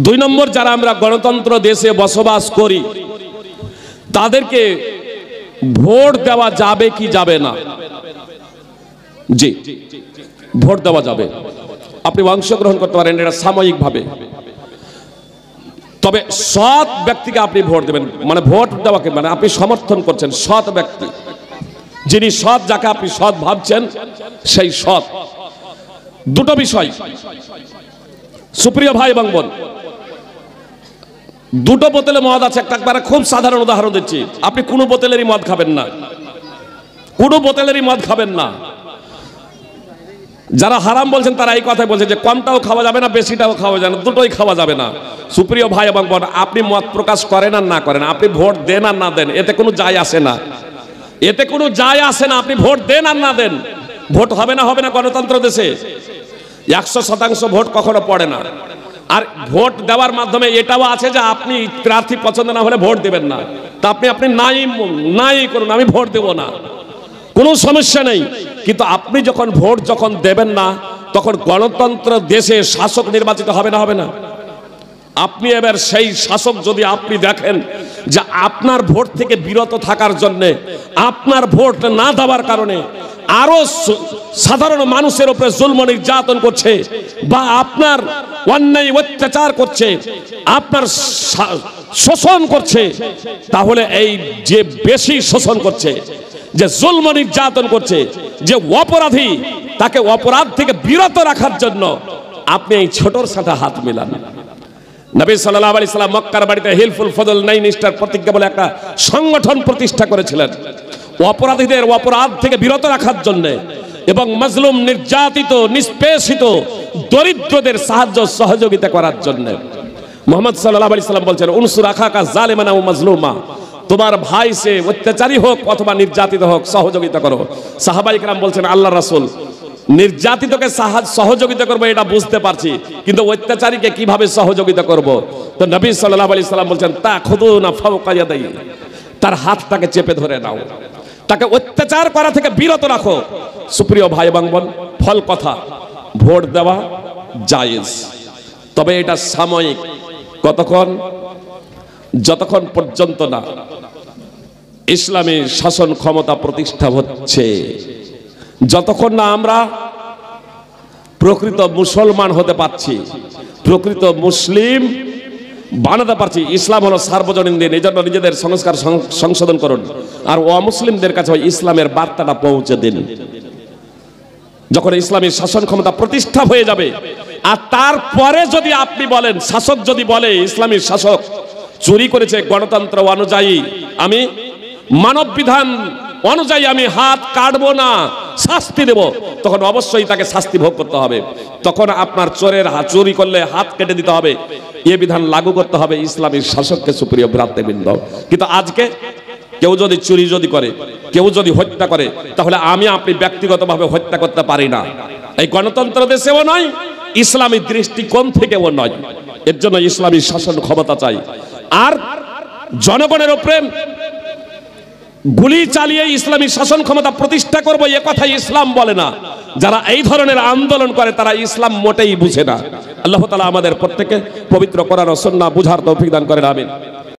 দুই নম্বর, যারা আমরা গণতন্ত্র দেশে বসবাস করি তাদেরকে ভোট দেওয়া যাবে কি যাবে না? জি, ভোট দেওয়া যাবে, আপনি অংশগ্রহণ করতে পারেন, এটা সাময়িকভাবে। তবে সৎ ব্যক্তিকে আপনি ভোট দেবেন, মানে ভোট দেওয়াকে মানে আপনি সমর্থন করছেন সৎ ব্যক্তি, যিনি সৎ, যাকে আপনি সৎ ভাবছেন সেই সৎ। দুটো বিষয় সুপ্রিয় ভাই এবং বোন, দুটো বোতলে মদ আছে, একবারে খুব সাধারণ উদাহরণ দিচ্ছি, আপনি কোনো বোতলেরই মদ খাবেন না, কোনো বোতলেরই মদ খাবেন না। যারা হারাম বলছেন তারা এই কথাই বলছে যে কমটাও খাওয়া যাবে না, বেশিটাও খাওয়া যাবে না, দুটোই খাওয়া যাবে না। সুপ্রিয় ভাই এবং বোন, আপনি মত প্রকাশ করেন আর না করেন, আপনি ভোট দেন আর না দেন, এতে কোনো যায় আসে না, এতে কোনো যায় আসে না। আপনি ভোট দেন আর না দেন, ভোট হবে না গণতন্ত্র দেশে 100% ভোট কখনো পড়ে না। আর ভোট দেওয়ার মাধ্যমে এটাও আছে যে আপনি প্রার্থী পছন্দ না হলে ভোট দেবেন না, তা আপনি নাই করুন, আমি ভোট দেব না, কোনো সমস্যা নেই। কিন্তু আপনি যখন ভোট দেবেন না, তখন গণতন্ত্র দেশে শাসক নির্বাচিত হবে না? আপনি এবার সেই শাসক যদি আপনি দেখেন যে আপনার ভোট থেকে বিরত থাকার জন্য, আপনার ভোট না দেওয়ার কারণে আরো সাধারণ মানুষের উপরে জুলম নির্যাতন করছে, বা আপনার অন্যায় অত্যাচার করছে, আপনার শোষণ করছে, তাহলে এই যে বেশি শোষণ করছে, যে জুলম নির্যাতন করছে, যে অপরাধী, তাকে অপরাধ থেকে বিরত রাখার জন্য আপনি এই ছোটর সাথে হাত মিলান। নবী সাল্লাল্লাহু আলাইহি সাল্লাম মক্কার বাড়িতে হিলফুল ফজল 9 নিষ্ঠার প্রতিজ্ঞা বলে একটা সংগঠন প্রতিষ্ঠা করেছিলেন অপরাধীদের অপরাধ থেকে বিরত রাখার জন্য এবং মাজলুম, নির্যাতিত, নিষ্পেষিত, দরিদ্রদের সাহায্য সহযোগিতা করার জন্য। মুহাম্মদ সাল্লাল্লাহু আলাইহি সাল্লাম বলছেন, উনসুর আখাকা জালিমান ওয়া মাজলুমা, তোমার ভাই সে অত্যাচারী হোক অথবা নির্যাতিত হোক, সহযোগিতা করো। সাহাবায়ে কেরাম বলছেন, আল্লাহর রাসূল, নির্যাতিতকে সহযোগিতা করবো এটা বুঝতে পারছি, কিন্তু অত্যাচারীকে কিভাবে সহযোগিতা করব? তো নবী সাল্লাল্লাহু আলাইহি সাল্লাম বলছেন, তাখুদুনা ফাওকা ইয়াদাই, তার হাতটাকে চেপে ধরে নাও, তাকে অত্যাচার করা থেকে বিরত রাখো। সুপ্রিয় ভাই এবং বোন, ফল কথা, ভোট দেওয়া জায়েজ, তবে এটা সাময়িক। কতক্ষণ? যতক্ষণ পর্যন্ত না ইসলামী শাসন ক্ষমতা প্রতিষ্ঠা হচ্ছে, যতক্ষণ না আমরা প্রকৃত মুসলমান হতে পারছি, প্রকৃত মুসলিম বানাতে পারছি। ইসলাম হলো সার্বজনীন দিন, এই জন্য নিজেদের সংস্কার সংশোধন করুন, আর অমুসলিমদের কাছে ইসলামের বার্তাটা পৌঁছে দিন। যখন ইসলামী শাসন ক্ষমতা প্রতিষ্ঠা হয়ে যাবে, আর তারপরে যদি আপনি বলেন, শাসক যদি বলে ইসলামী শাসক চুরি করেছে, গণতন্ত্র অনুযায়ী আমি, মানব বিধান অনুযায়ী আমি হাত কাটবো না, শাস্তি দেব, তখন অবশ্যই তাকে শাস্তি ভোগ করতে হবে। তখন আপনার চোরের চুরি করলে হাত কেটে দিতে হবে, এ বিধান লাগু করতে হবে ইসলামী শাসককে। সুপ্রিয় ভ্রাতৃবৃন্দ, কিন্তু আজকে কেউ যদি চুরি করে, কেউ যদি হত্যা করে, তাহলে আমি আপনি ব্যক্তিগতভাবে হত্যা করতে পারি না। এই গণতন্ত্র দেশেও নয়, ইসলামী দৃষ্টিকোণ থেকেও নয়। এর জন্য ইসলামী শাসন ক্ষমতা চাই। আর জনগণের উপরে গুলি চালিয়ে ইসলামী শাসন ক্ষমতা প্রতিষ্ঠা করবো, এ কথা ইসলাম বলে না। যারা এই ধরনের আন্দোলন করে তারা ইসলাম মোটেই বুঝে না। আল্লাহ তাআলা আমাদের প্রত্যেককে পবিত্র কোরআন ও সুন্নাহ বুঝার তৌফিক দান করেন, আমিন।